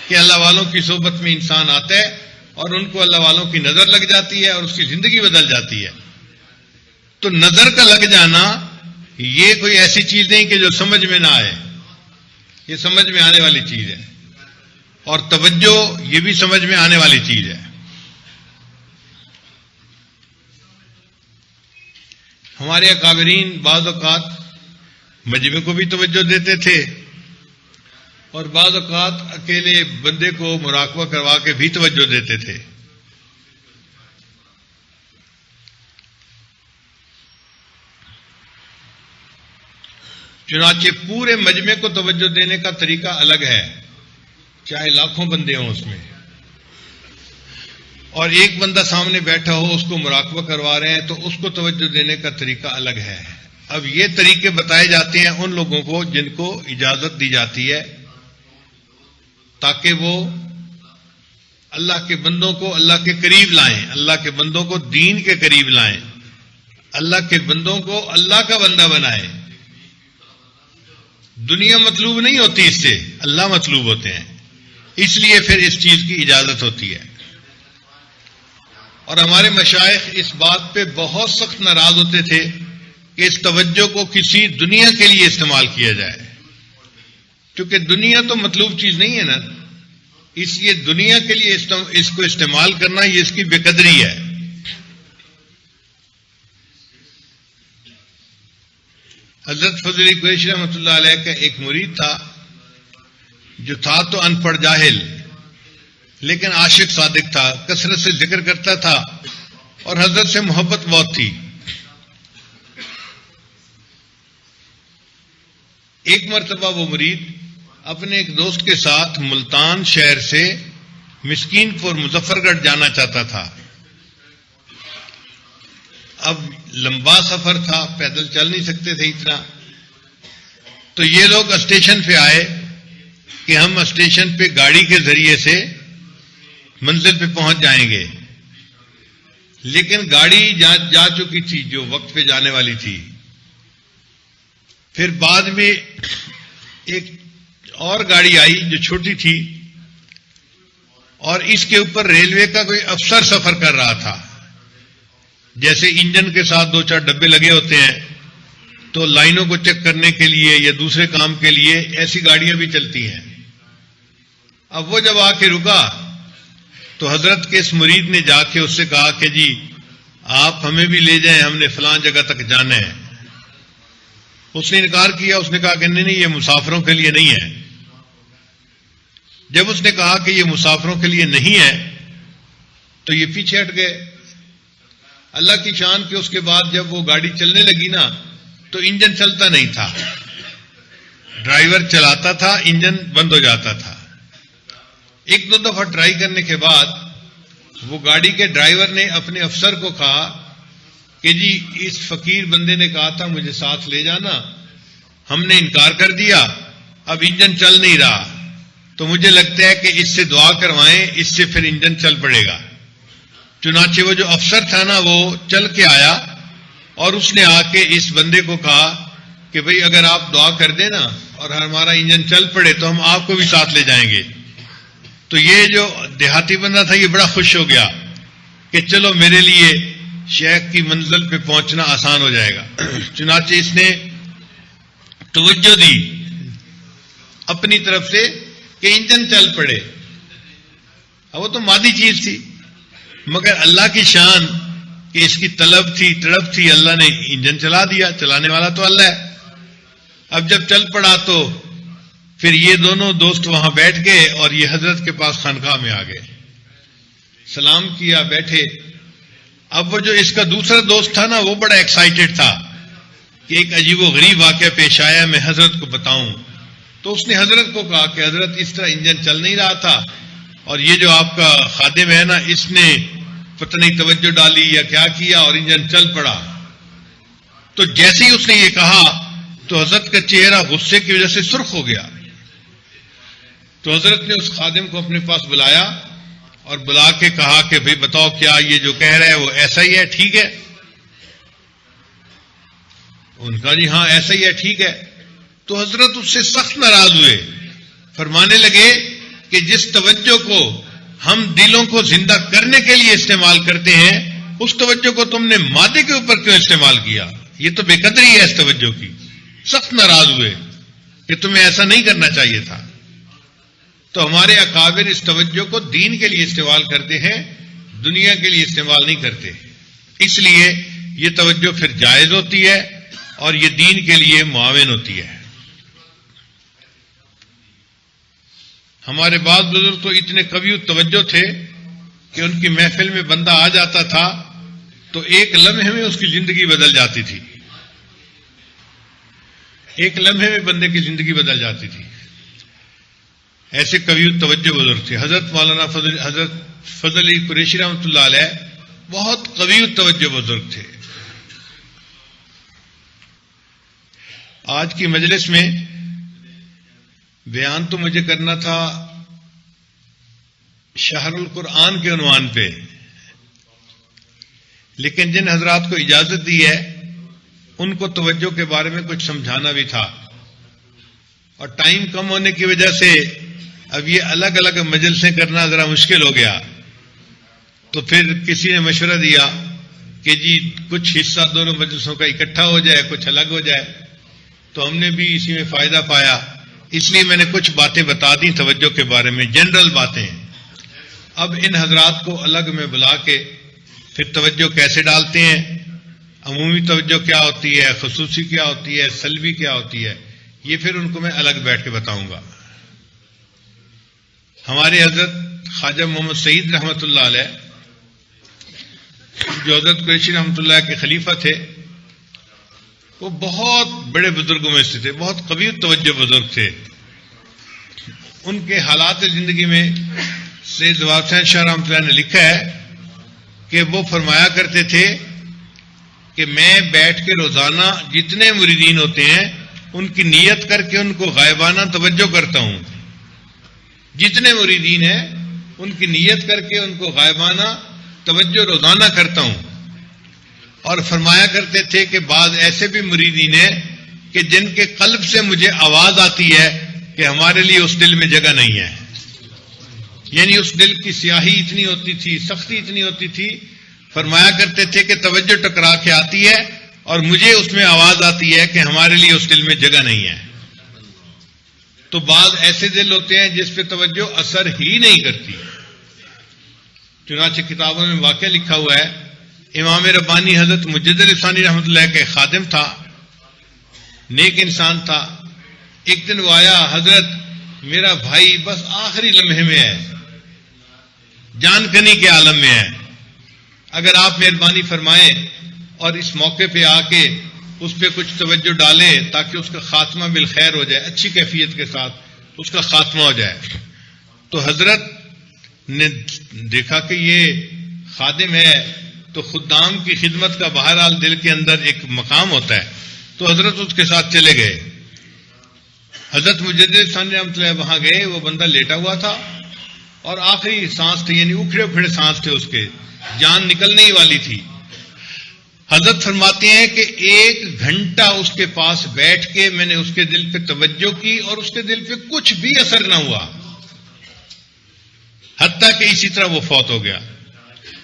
کہ اللہ والوں کی صحبت میں انسان آتا ہے اور ان کو اللہ والوں کی نظر لگ جاتی ہے اور اس کی زندگی بدل جاتی ہے. تو نظر کا لگ جانا یہ کوئی ایسی چیز نہیں کہ جو سمجھ میں نہ آئے، یہ سمجھ میں آنے والی چیز ہے، اور توجہ یہ بھی سمجھ میں آنے والی چیز ہے. ہمارے اکابرین بعض اوقات مجمع کو بھی توجہ دیتے تھے اور بعض اوقات اکیلے بندے کو مراقبہ کروا کے بھی توجہ دیتے تھے. چنانچہ پورے مجمع کو توجہ دینے کا طریقہ الگ ہے، چاہے لاکھوں بندے ہوں اس میں، اور ایک بندہ سامنے بیٹھا ہو اس کو مراقبہ کروا رہے ہیں تو اس کو توجہ دینے کا طریقہ الگ ہے. اب یہ طریقے بتائے جاتے ہیں ان لوگوں کو جن کو اجازت دی جاتی ہے تاکہ وہ اللہ کے بندوں کو اللہ کے قریب لائیں، اللہ کے بندوں کو دین کے قریب لائیں، اللہ کے بندوں کو اللہ کا بندہ بنائیں. دنیا مطلوب نہیں ہوتی، اس سے اللہ مطلوب ہوتے ہیں، اس لیے پھر اس چیز کی اجازت ہوتی ہے. اور ہمارے مشائخ اس بات پہ بہت سخت ناراض ہوتے تھے کہ اس توجہ کو کسی دنیا کے لیے استعمال کیا جائے، کیونکہ دنیا تو مطلوب چیز نہیں ہے نا، اس لیے دنیا کے لیے اس کو استعمال کرنا یہ اس کی بے قدری ہے. حضرت فضل قریشی رحمۃ اللہ علیہ کا ایک مرید تھا جو تھا تو ان پڑھ جاہل لیکن عاشق صادق تھا، کثرت سے ذکر کرتا تھا اور حضرت سے محبت بہت تھی. ایک مرتبہ وہ مرید اپنے ایک دوست کے ساتھ ملتان شہر سے مسکین پور مظفر گڑھ جانا چاہتا تھا. اب لمبا سفر تھا، پیدل چل نہیں سکتے تھے اتنا، تو یہ لوگ اسٹیشن پہ آئے کہ ہم اسٹیشن پہ گاڑی کے ذریعے سے منزل پہ پہنچ جائیں گے، لیکن گاڑی جا چکی تھی جو وقت پہ جانے والی تھی. پھر بعد میں ایک اور گاڑی آئی جو چھوٹی تھی اور اس کے اوپر ریلوے کا کوئی افسر سفر کر رہا تھا. جیسے انجن کے ساتھ 2-4 ڈبے لگے ہوتے ہیں تو لائنوں کو چیک کرنے کے لیے یا دوسرے کام کے لیے ایسی گاڑیاں بھی چلتی ہیں. اب وہ جب آ کے رکا تو حضرت کے اس مرید نے جا کے اس سے کہا کہ جی آپ ہمیں بھی لے جائیں، ہم نے فلاں جگہ تک جانا ہے. اس نے انکار کیا، اس نے کہا کہ نہیں یہ مسافروں کے لیے نہیں ہے. جب اس نے کہا کہ یہ مسافروں کے لیے نہیں ہے تو یہ پیچھے ہٹ گئے. اللہ کی شان کہ اس کے بعد جب وہ گاڑی چلنے لگی نا تو انجن چلتا نہیں تھا، ڈرائیور چلاتا تھا، انجن بند ہو جاتا تھا. 1-2 دفعہ ٹرائی کرنے کے بعد وہ گاڑی کے ڈرائیور نے اپنے افسر کو کہا کہ جی اس فقیر بندے نے کہا تھا مجھے ساتھ لے جانا، ہم نے انکار کر دیا، اب انجن چل نہیں رہا، تو مجھے لگتا ہے کہ اس سے دعا کروائیں، اس سے پھر انجن چل پڑے گا. چنانچہ وہ جو افسر تھا نا وہ چل کے آیا اور اس نے آ کے اس بندے کو کہا کہ بھئی اگر آپ دعا کر دیں نا اور ہمارا انجن چل پڑے تو ہم آپ کو بھی ساتھ لے جائیں گے. تو یہ جو دیہاتی بندہ تھا یہ بڑا خوش ہو گیا کہ چلو میرے لیے شیخ کی منزل پہ پہنچنا آسان ہو جائے گا. چنانچہ اس نے توجہ دی اپنی طرف سے کہ انجن چل پڑے. اب وہ تو مادی چیز تھی، مگر اللہ کی شان کہ اس کی طلب تھی، تڑپ تھی، اللہ نے انجن چلا دیا، چلانے والا تو اللہ ہے. اب جب چل پڑا تو پھر یہ دونوں دوست وہاں بیٹھ گئے اور یہ حضرت کے پاس خانقاہ میں آ گئے، سلام کیا، بیٹھے. اب وہ جو اس کا دوسرا دوست تھا نا وہ بڑا ایکسائٹڈ تھا کہ ایک عجیب و غریب واقعہ پیش آیا، میں حضرت کو بتاؤں. تو اس نے حضرت کو کہا کہ حضرت اس طرح انجن چل نہیں رہا تھا اور یہ جو آپ کا خادم ہے نا اس نے پتہ نہیں توجہ ڈالی یا کیا کیا اور انجن چل پڑا. تو جیسے ہی اس نے یہ کہا تو حضرت کا چہرہ غصے کی وجہ سے سرخ ہو گیا. تو حضرت نے اس خادم کو اپنے پاس بلایا اور بلا کے کہا کہ بھئی بتاؤ کیا یہ جو کہہ رہا ہے وہ ایسا ہی ہے، ٹھیک ہے؟ ان کا جی ہاں ایسا ہی ہے، ٹھیک ہے. تو حضرت اس سے سخت ناراض ہوئے، فرمانے لگے کہ جس توجہ کو ہم دلوں کو زندہ کرنے کے لیے استعمال کرتے ہیں اس توجہ کو تم نے مادے کے اوپر کیوں استعمال کیا؟ یہ تو بے قدری ہے اس توجہ کی. سخت ناراض ہوئے کہ تمہیں ایسا نہیں کرنا چاہیے تھا. تو ہمارے اکابر اس توجہ کو دین کے لیے استعمال کرتے ہیں، دنیا کے لیے استعمال نہیں کرتے. اس لیے یہ توجہ پھر جائز ہوتی ہے اور یہ دین کے لیے معاون ہوتی ہے. ہمارے بعض بزرگ تو اتنے قوی توجہ تھے کہ ان کی محفل میں بندہ آ جاتا تھا تو ایک لمحے میں اس کی زندگی بدل جاتی تھی، ایک لمحے میں بندے کی زندگی بدل جاتی تھی. ایسے قوی توجہ بزرگ تھے. حضرت مولانا حضرت فضل علی قریشی رحمۃ اللہ علیہ بہت قوی توجہ بزرگ تھے. آج کی مجلس میں بیان تو مجھے کرنا تھا شہر القرآن کے عنوان پہ، لیکن جن حضرات کو اجازت دی ہے ان کو توجہ کے بارے میں کچھ سمجھانا بھی تھا، اور ٹائم کم ہونے کی وجہ سے اب یہ الگ الگ مجلسیں کرنا ذرا مشکل ہو گیا. تو پھر کسی نے مشورہ دیا کہ جی کچھ حصہ دونوں مجلسوں کا اکٹھا ہو جائے، کچھ الگ ہو جائے. تو ہم نے بھی اسی میں فائدہ پایا، اس لیے میں نے کچھ باتیں بتا دیں توجہ کے بارے میں، جنرل باتیں. اب ان حضرات کو الگ میں بلا کے پھر توجہ کیسے ڈالتے ہیں، عمومی توجہ کیا ہوتی ہے، خصوصی کیا ہوتی ہے، سلبی کیا ہوتی ہے، یہ پھر ان کو میں الگ بیٹھ کے بتاؤں گا. ہمارے حضرت خواجہ محمد سعید رحمۃ اللہ علیہ جو حضرت قریشی رحمۃ اللہ کے خلیفہ تھے، وہ بہت بڑے بزرگوں میں سے تھے، بہت قوی توجہ بزرگ تھے. ان کے حالات زندگی میں سید زوال حسین شاہ رحمۃ اللہ نے لکھا ہے کہ وہ فرمایا کرتے تھے کہ میں بیٹھ کے روزانہ جتنے مریدین ہوتے ہیں ان کی نیت کر کے ان کو غائبانہ توجہ کرتا ہوں. جتنے مریدین ہیں ان کی نیت کر کے ان کو غائبانہ توجہ روزانہ کرتا ہوں. اور فرمایا کرتے تھے کہ بعض ایسے بھی مریدین ہیں کہ جن کے قلب سے مجھے آواز آتی ہے کہ ہمارے لیے اس دل میں جگہ نہیں ہے. یعنی اس دل کی سیاہی اتنی ہوتی تھی، سختی اتنی ہوتی تھی، فرمایا کرتے تھے کہ توجہ ٹکرا کے آتی ہے اور مجھے اس میں آواز آتی ہے کہ ہمارے لیے اس دل میں جگہ نہیں ہے. تو بعض ایسے دل ہوتے ہیں جس پہ توجہ اثر ہی نہیں کرتی. چنانچہ کتابوں میں واقعہ لکھا ہوا ہے، امام ربانی حضرت مجد علی ثانی رحمۃ اللہ کا خادم تھا، نیک انسان تھا. ایک دن وہ آیا، حضرت میرا بھائی بس آخری لمحے میں ہے، جان کنی کے عالم میں ہے، اگر آپ مہربانی فرمائیں اور اس موقع پہ آ کے اس پہ کچھ توجہ ڈالیں تاکہ اس کا خاتمہ بالخیر ہو جائے، اچھی کیفیت کے ساتھ اس کا خاتمہ ہو جائے. تو حضرت نے دیکھا کہ یہ خادم ہے تو خدام کی خدمت کا بہرحال دل کے اندر ایک مقام ہوتا ہے. تو حضرت اس کے ساتھ چلے گئے. حضرت مجدد ثانی رحمۃ اللہ وہاں گئے، وہ بندہ لیٹا ہوا تھا اور آخری سانس تھی، یعنی اکھڑے اکھڑے سانس تھے، اس کے جان نکلنے ہی والی تھی. حضرت فرماتے ہیں کہ 1 گھنٹہ اس کے پاس بیٹھ کے میں نے اس کے دل پہ توجہ کی اور اس کے دل پہ کچھ بھی اثر نہ ہوا، حتیٰ کہ اسی طرح وہ فوت ہو گیا.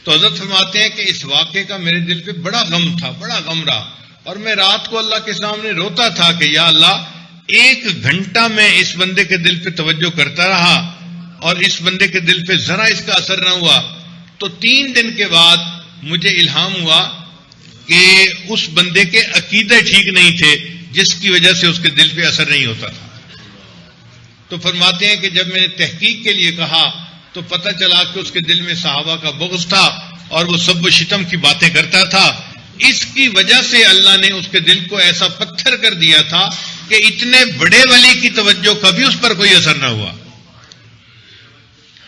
تو حضرت فرماتے ہیں کہ اس واقعے کا میرے دل پہ بڑا غم تھا، بڑا غم رہا، اور میں رات کو اللہ کے سامنے روتا تھا کہ یا اللہ 1 گھنٹہ میں اس بندے کے دل پہ توجہ کرتا رہا اور اس بندے کے دل پہ ذرا اس کا اثر نہ ہوا. تو 3 دن کے بعد مجھے الہام ہوا کہ اس بندے کے عقیدے ٹھیک نہیں تھے جس کی وجہ سے اس کے دل پہ اثر نہیں ہوتا تھا. تو فرماتے ہیں کہ جب میں نے تحقیق کے لیے کہا تو پتہ چلا کہ اس کے دل میں صحابہ کا بغض تھا اور وہ سب و شتم کی باتیں کرتا تھا. اس کی وجہ سے اللہ نے اس کے دل کو ایسا پتھر کر دیا تھا کہ اتنے بڑے ولی کی توجہ کبھی اس پر کوئی اثر نہ ہوا.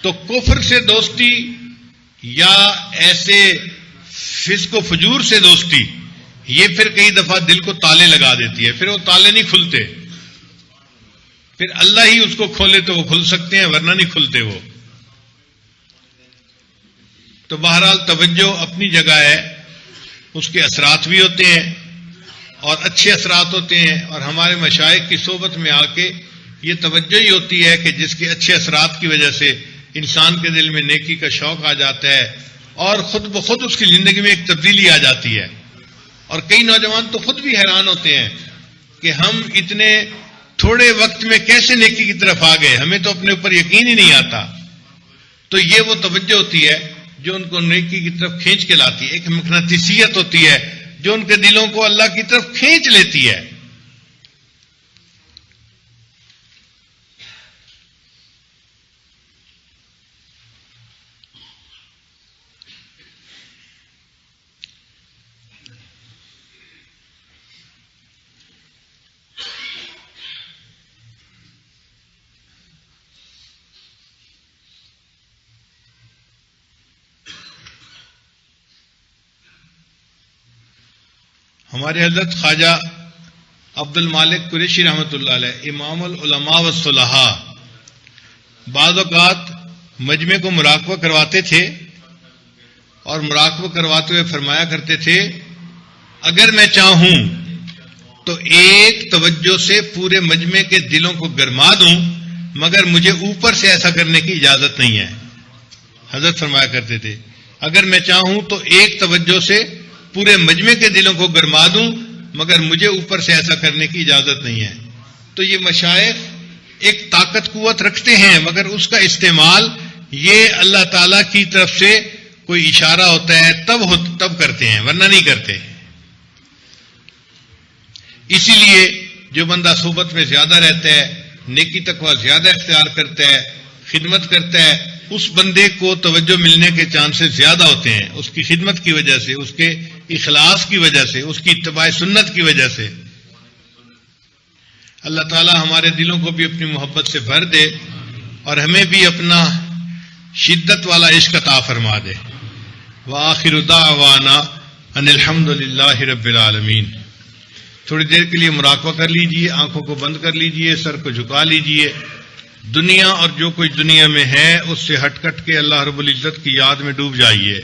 تو کفر سے دوستی یا ایسے فسق و فجور سے دوستی، یہ پھر کئی دفعہ دل کو تالے لگا دیتی ہے، پھر وہ تالے نہیں کھلتے، پھر اللہ ہی اس کو کھولے تو وہ کھل سکتے ہیں ورنہ نہیں کھلتے وہ. تو بہرحال توجہ اپنی جگہ ہے، اس کے اثرات بھی ہوتے ہیں اور اچھے اثرات ہوتے ہیں، اور ہمارے مشائخ کی صحبت میں آ کے یہ توجہ ہی ہوتی ہے کہ جس کے اچھے اثرات کی وجہ سے انسان کے دل میں نیکی کا شوق آ جاتا ہے اور خود بخود اس کی زندگی میں ایک تبدیلی آ جاتی ہے. اور کئی نوجوان تو خود بھی حیران ہوتے ہیں کہ ہم اتنے تھوڑے وقت میں کیسے نیکی کی طرف آ گئے، ہمیں تو اپنے اوپر یقین ہی نہیں آتا. تو یہ وہ توجہ ہوتی ہے جو ان کو نیکی کی طرف کھینچ کے لاتی ہے، ایک مقناطیسیت ہوتی ہے جو ان کے دلوں کو اللہ کی طرف کھینچ لیتی ہے. ہمارے حضرت خواجہ عبد المالک قریشی رحمۃ اللہ علیہ امام العلماء والصلحاء بعض اوقات مجمع کو مراقبہ کرواتے تھے اور مراقبہ کرواتے ہوئے فرمایا کرتے تھے اگر میں چاہوں تو ایک توجہ سے پورے مجمع کے دلوں کو گرما دوں مگر مجھے اوپر سے ایسا کرنے کی اجازت نہیں ہے. حضرت فرمایا کرتے تھے اگر میں چاہوں تو ایک توجہ سے پورے مجمع کے دلوں کو گرما دوں مگر مجھے اوپر سے ایسا کرنے کی اجازت نہیں ہے. تو یہ مشائخ ایک طاقت قوت رکھتے ہیں مگر اس کا استعمال یہ اللہ تعالی کی طرف سے کوئی اشارہ ہوتا ہے تب کرتے ہیں ورنہ نہیں کرتے. اسی لیے جو بندہ صحبت میں زیادہ رہتا ہے نیکی تقویٰ زیادہ اختیار کرتا ہے خدمت کرتا ہے اس بندے کو توجہ ملنے کے چانسز زیادہ ہوتے ہیں اس کی خدمت کی وجہ سے اس کے اخلاص کی وجہ سے اس کی اتباع سنت کی وجہ سے. اللہ تعالی ہمارے دلوں کو بھی اپنی محبت سے بھر دے اور ہمیں بھی اپنا شدت والا عشق عطا فرما دے. وآخر دعوانا ان الحمد للہ رب العالمین. تھوڑی دیر کے لیے مراقبہ کر لیجئے آنکھوں کو بند کر لیجئے سر کو جھکا لیجئے. دنیا اور جو کچھ دنیا میں ہے اس سے ہٹ کٹ کے اللہ رب العزت کی یاد میں ڈوب جائیے.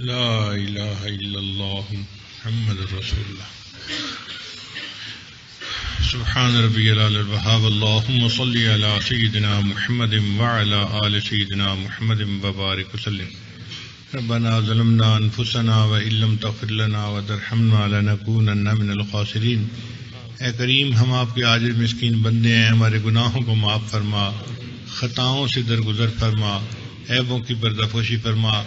لا الہ الا اللہ محمد رسول اللہ. سبحان ربی العلی الوہاب. اللہم صلی علی سیدنا محمد وعلی آل سیدنا محمد وبارک وسلم. ربنا ظلمنا انفسنا وان لم تغفر لنا وترحمنا لنکونن من الخاسرین. اے کریم ہم آپ کے عاجز مسکین بندے ہیں ہمارے گناہوں کو معاف فرما خطاؤں سے درگزر فرما عیبوں کی پردہ پوشی فرما.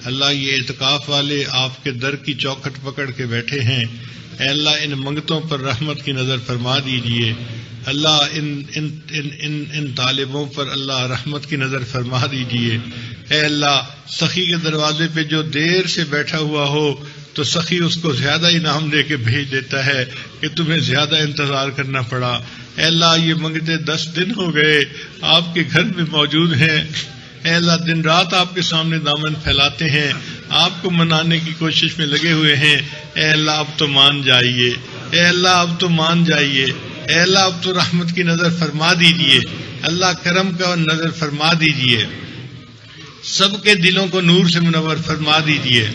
اللہ یہ اعتکاف والے آپ کے در کی چوکھٹ پکڑ کے بیٹھے ہیں اے اللہ ان منگتوں پر رحمت کی نظر فرما دیجئے. اللہ ان طالبوں پر اللہ رحمت کی نظر فرما دیجئے. اے اللہ سخی کے دروازے پہ جو دیر سے بیٹھا ہوا ہو تو سخی اس کو زیادہ انعام دے کے بھیج دیتا ہے کہ تمہیں زیادہ انتظار کرنا پڑا. اے اللہ یہ منگتے 10 دن ہو گئے آپ کے گھر میں موجود ہیں. اے اللہ دن رات آپ کے سامنے دامن پھیلاتے ہیں آپ کو منانے کی کوشش میں لگے ہوئے ہیں. اے اللہ اب تو مان جائیے. اے اللہ اب تو مان جائیے. اے اللہ اب تو رحمت کی نظر فرما دیجئے. اللہ کرم کا نظر فرما دیجئے. سب کے دلوں کو نور سے منور فرما دیجئے.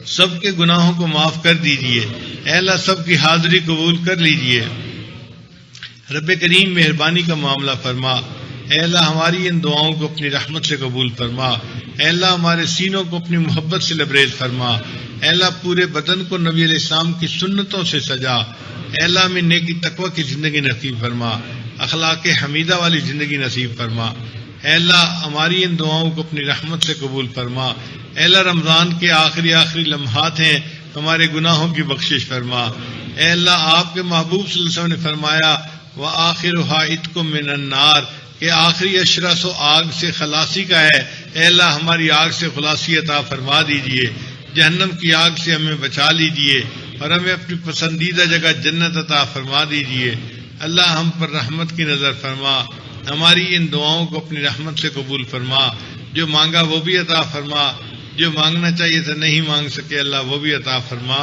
سب کے گناہوں کو معاف کر دیجئے. اے اللہ سب کی حاضری قبول کر لیجئے. رب کریم مہربانی کا معاملہ فرما. اے اللہ ہماری ان دعاؤں کو اپنی رحمت سے قبول فرما. اے اللہ ہمارے سینوں کو اپنی محبت سے لبریز فرما. اے اللہ پورے بدن کو نبی علیہ السلام کی سنتوں سے سجا. اے اللہ ہمیں نیکی تقوی کی زندگی نصیب فرما اخلاق حمیدہ والی زندگی نصیب فرما. اے اللہ ہماری ان دعاؤں کو اپنی رحمت سے قبول فرما. اے اللہ رمضان کے آخری لمحات ہیں ہمارے گناہوں کی بخشش فرما. اے اللہ آپ کے محبوب صلی اللہ علیہ وسلم نے فرمایا وآخرها عتق من النار کہ آخری اشرا سو آگ سے خلاصی کا ہے. اے اللہ ہماری آگ سے خلاصی عطا فرما دیجئے. جہنم کی آگ سے ہمیں بچا لیجئے اور ہمیں اپنی پسندیدہ جگہ جنت عطا فرما دیجئے. اللہ ہم پر رحمت کی نظر فرما. ہماری ان دعاؤں کو اپنی رحمت سے قبول فرما. جو مانگا وہ بھی عطا فرما. جو مانگنا چاہیے تھا نہیں مانگ سکے اللہ وہ بھی عطا فرما.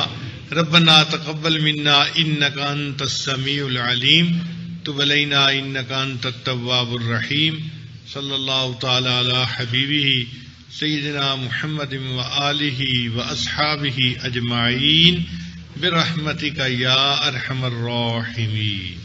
ربنا تقبل منا انک انت السمیع العلیم تب علینا انک انت التواب الرحیم. صلی اللہ تعالی علی حبیبہ سیدنا محمد وآلہ واصحابہ اجمعین برحمتک یا ارحم الراحمین.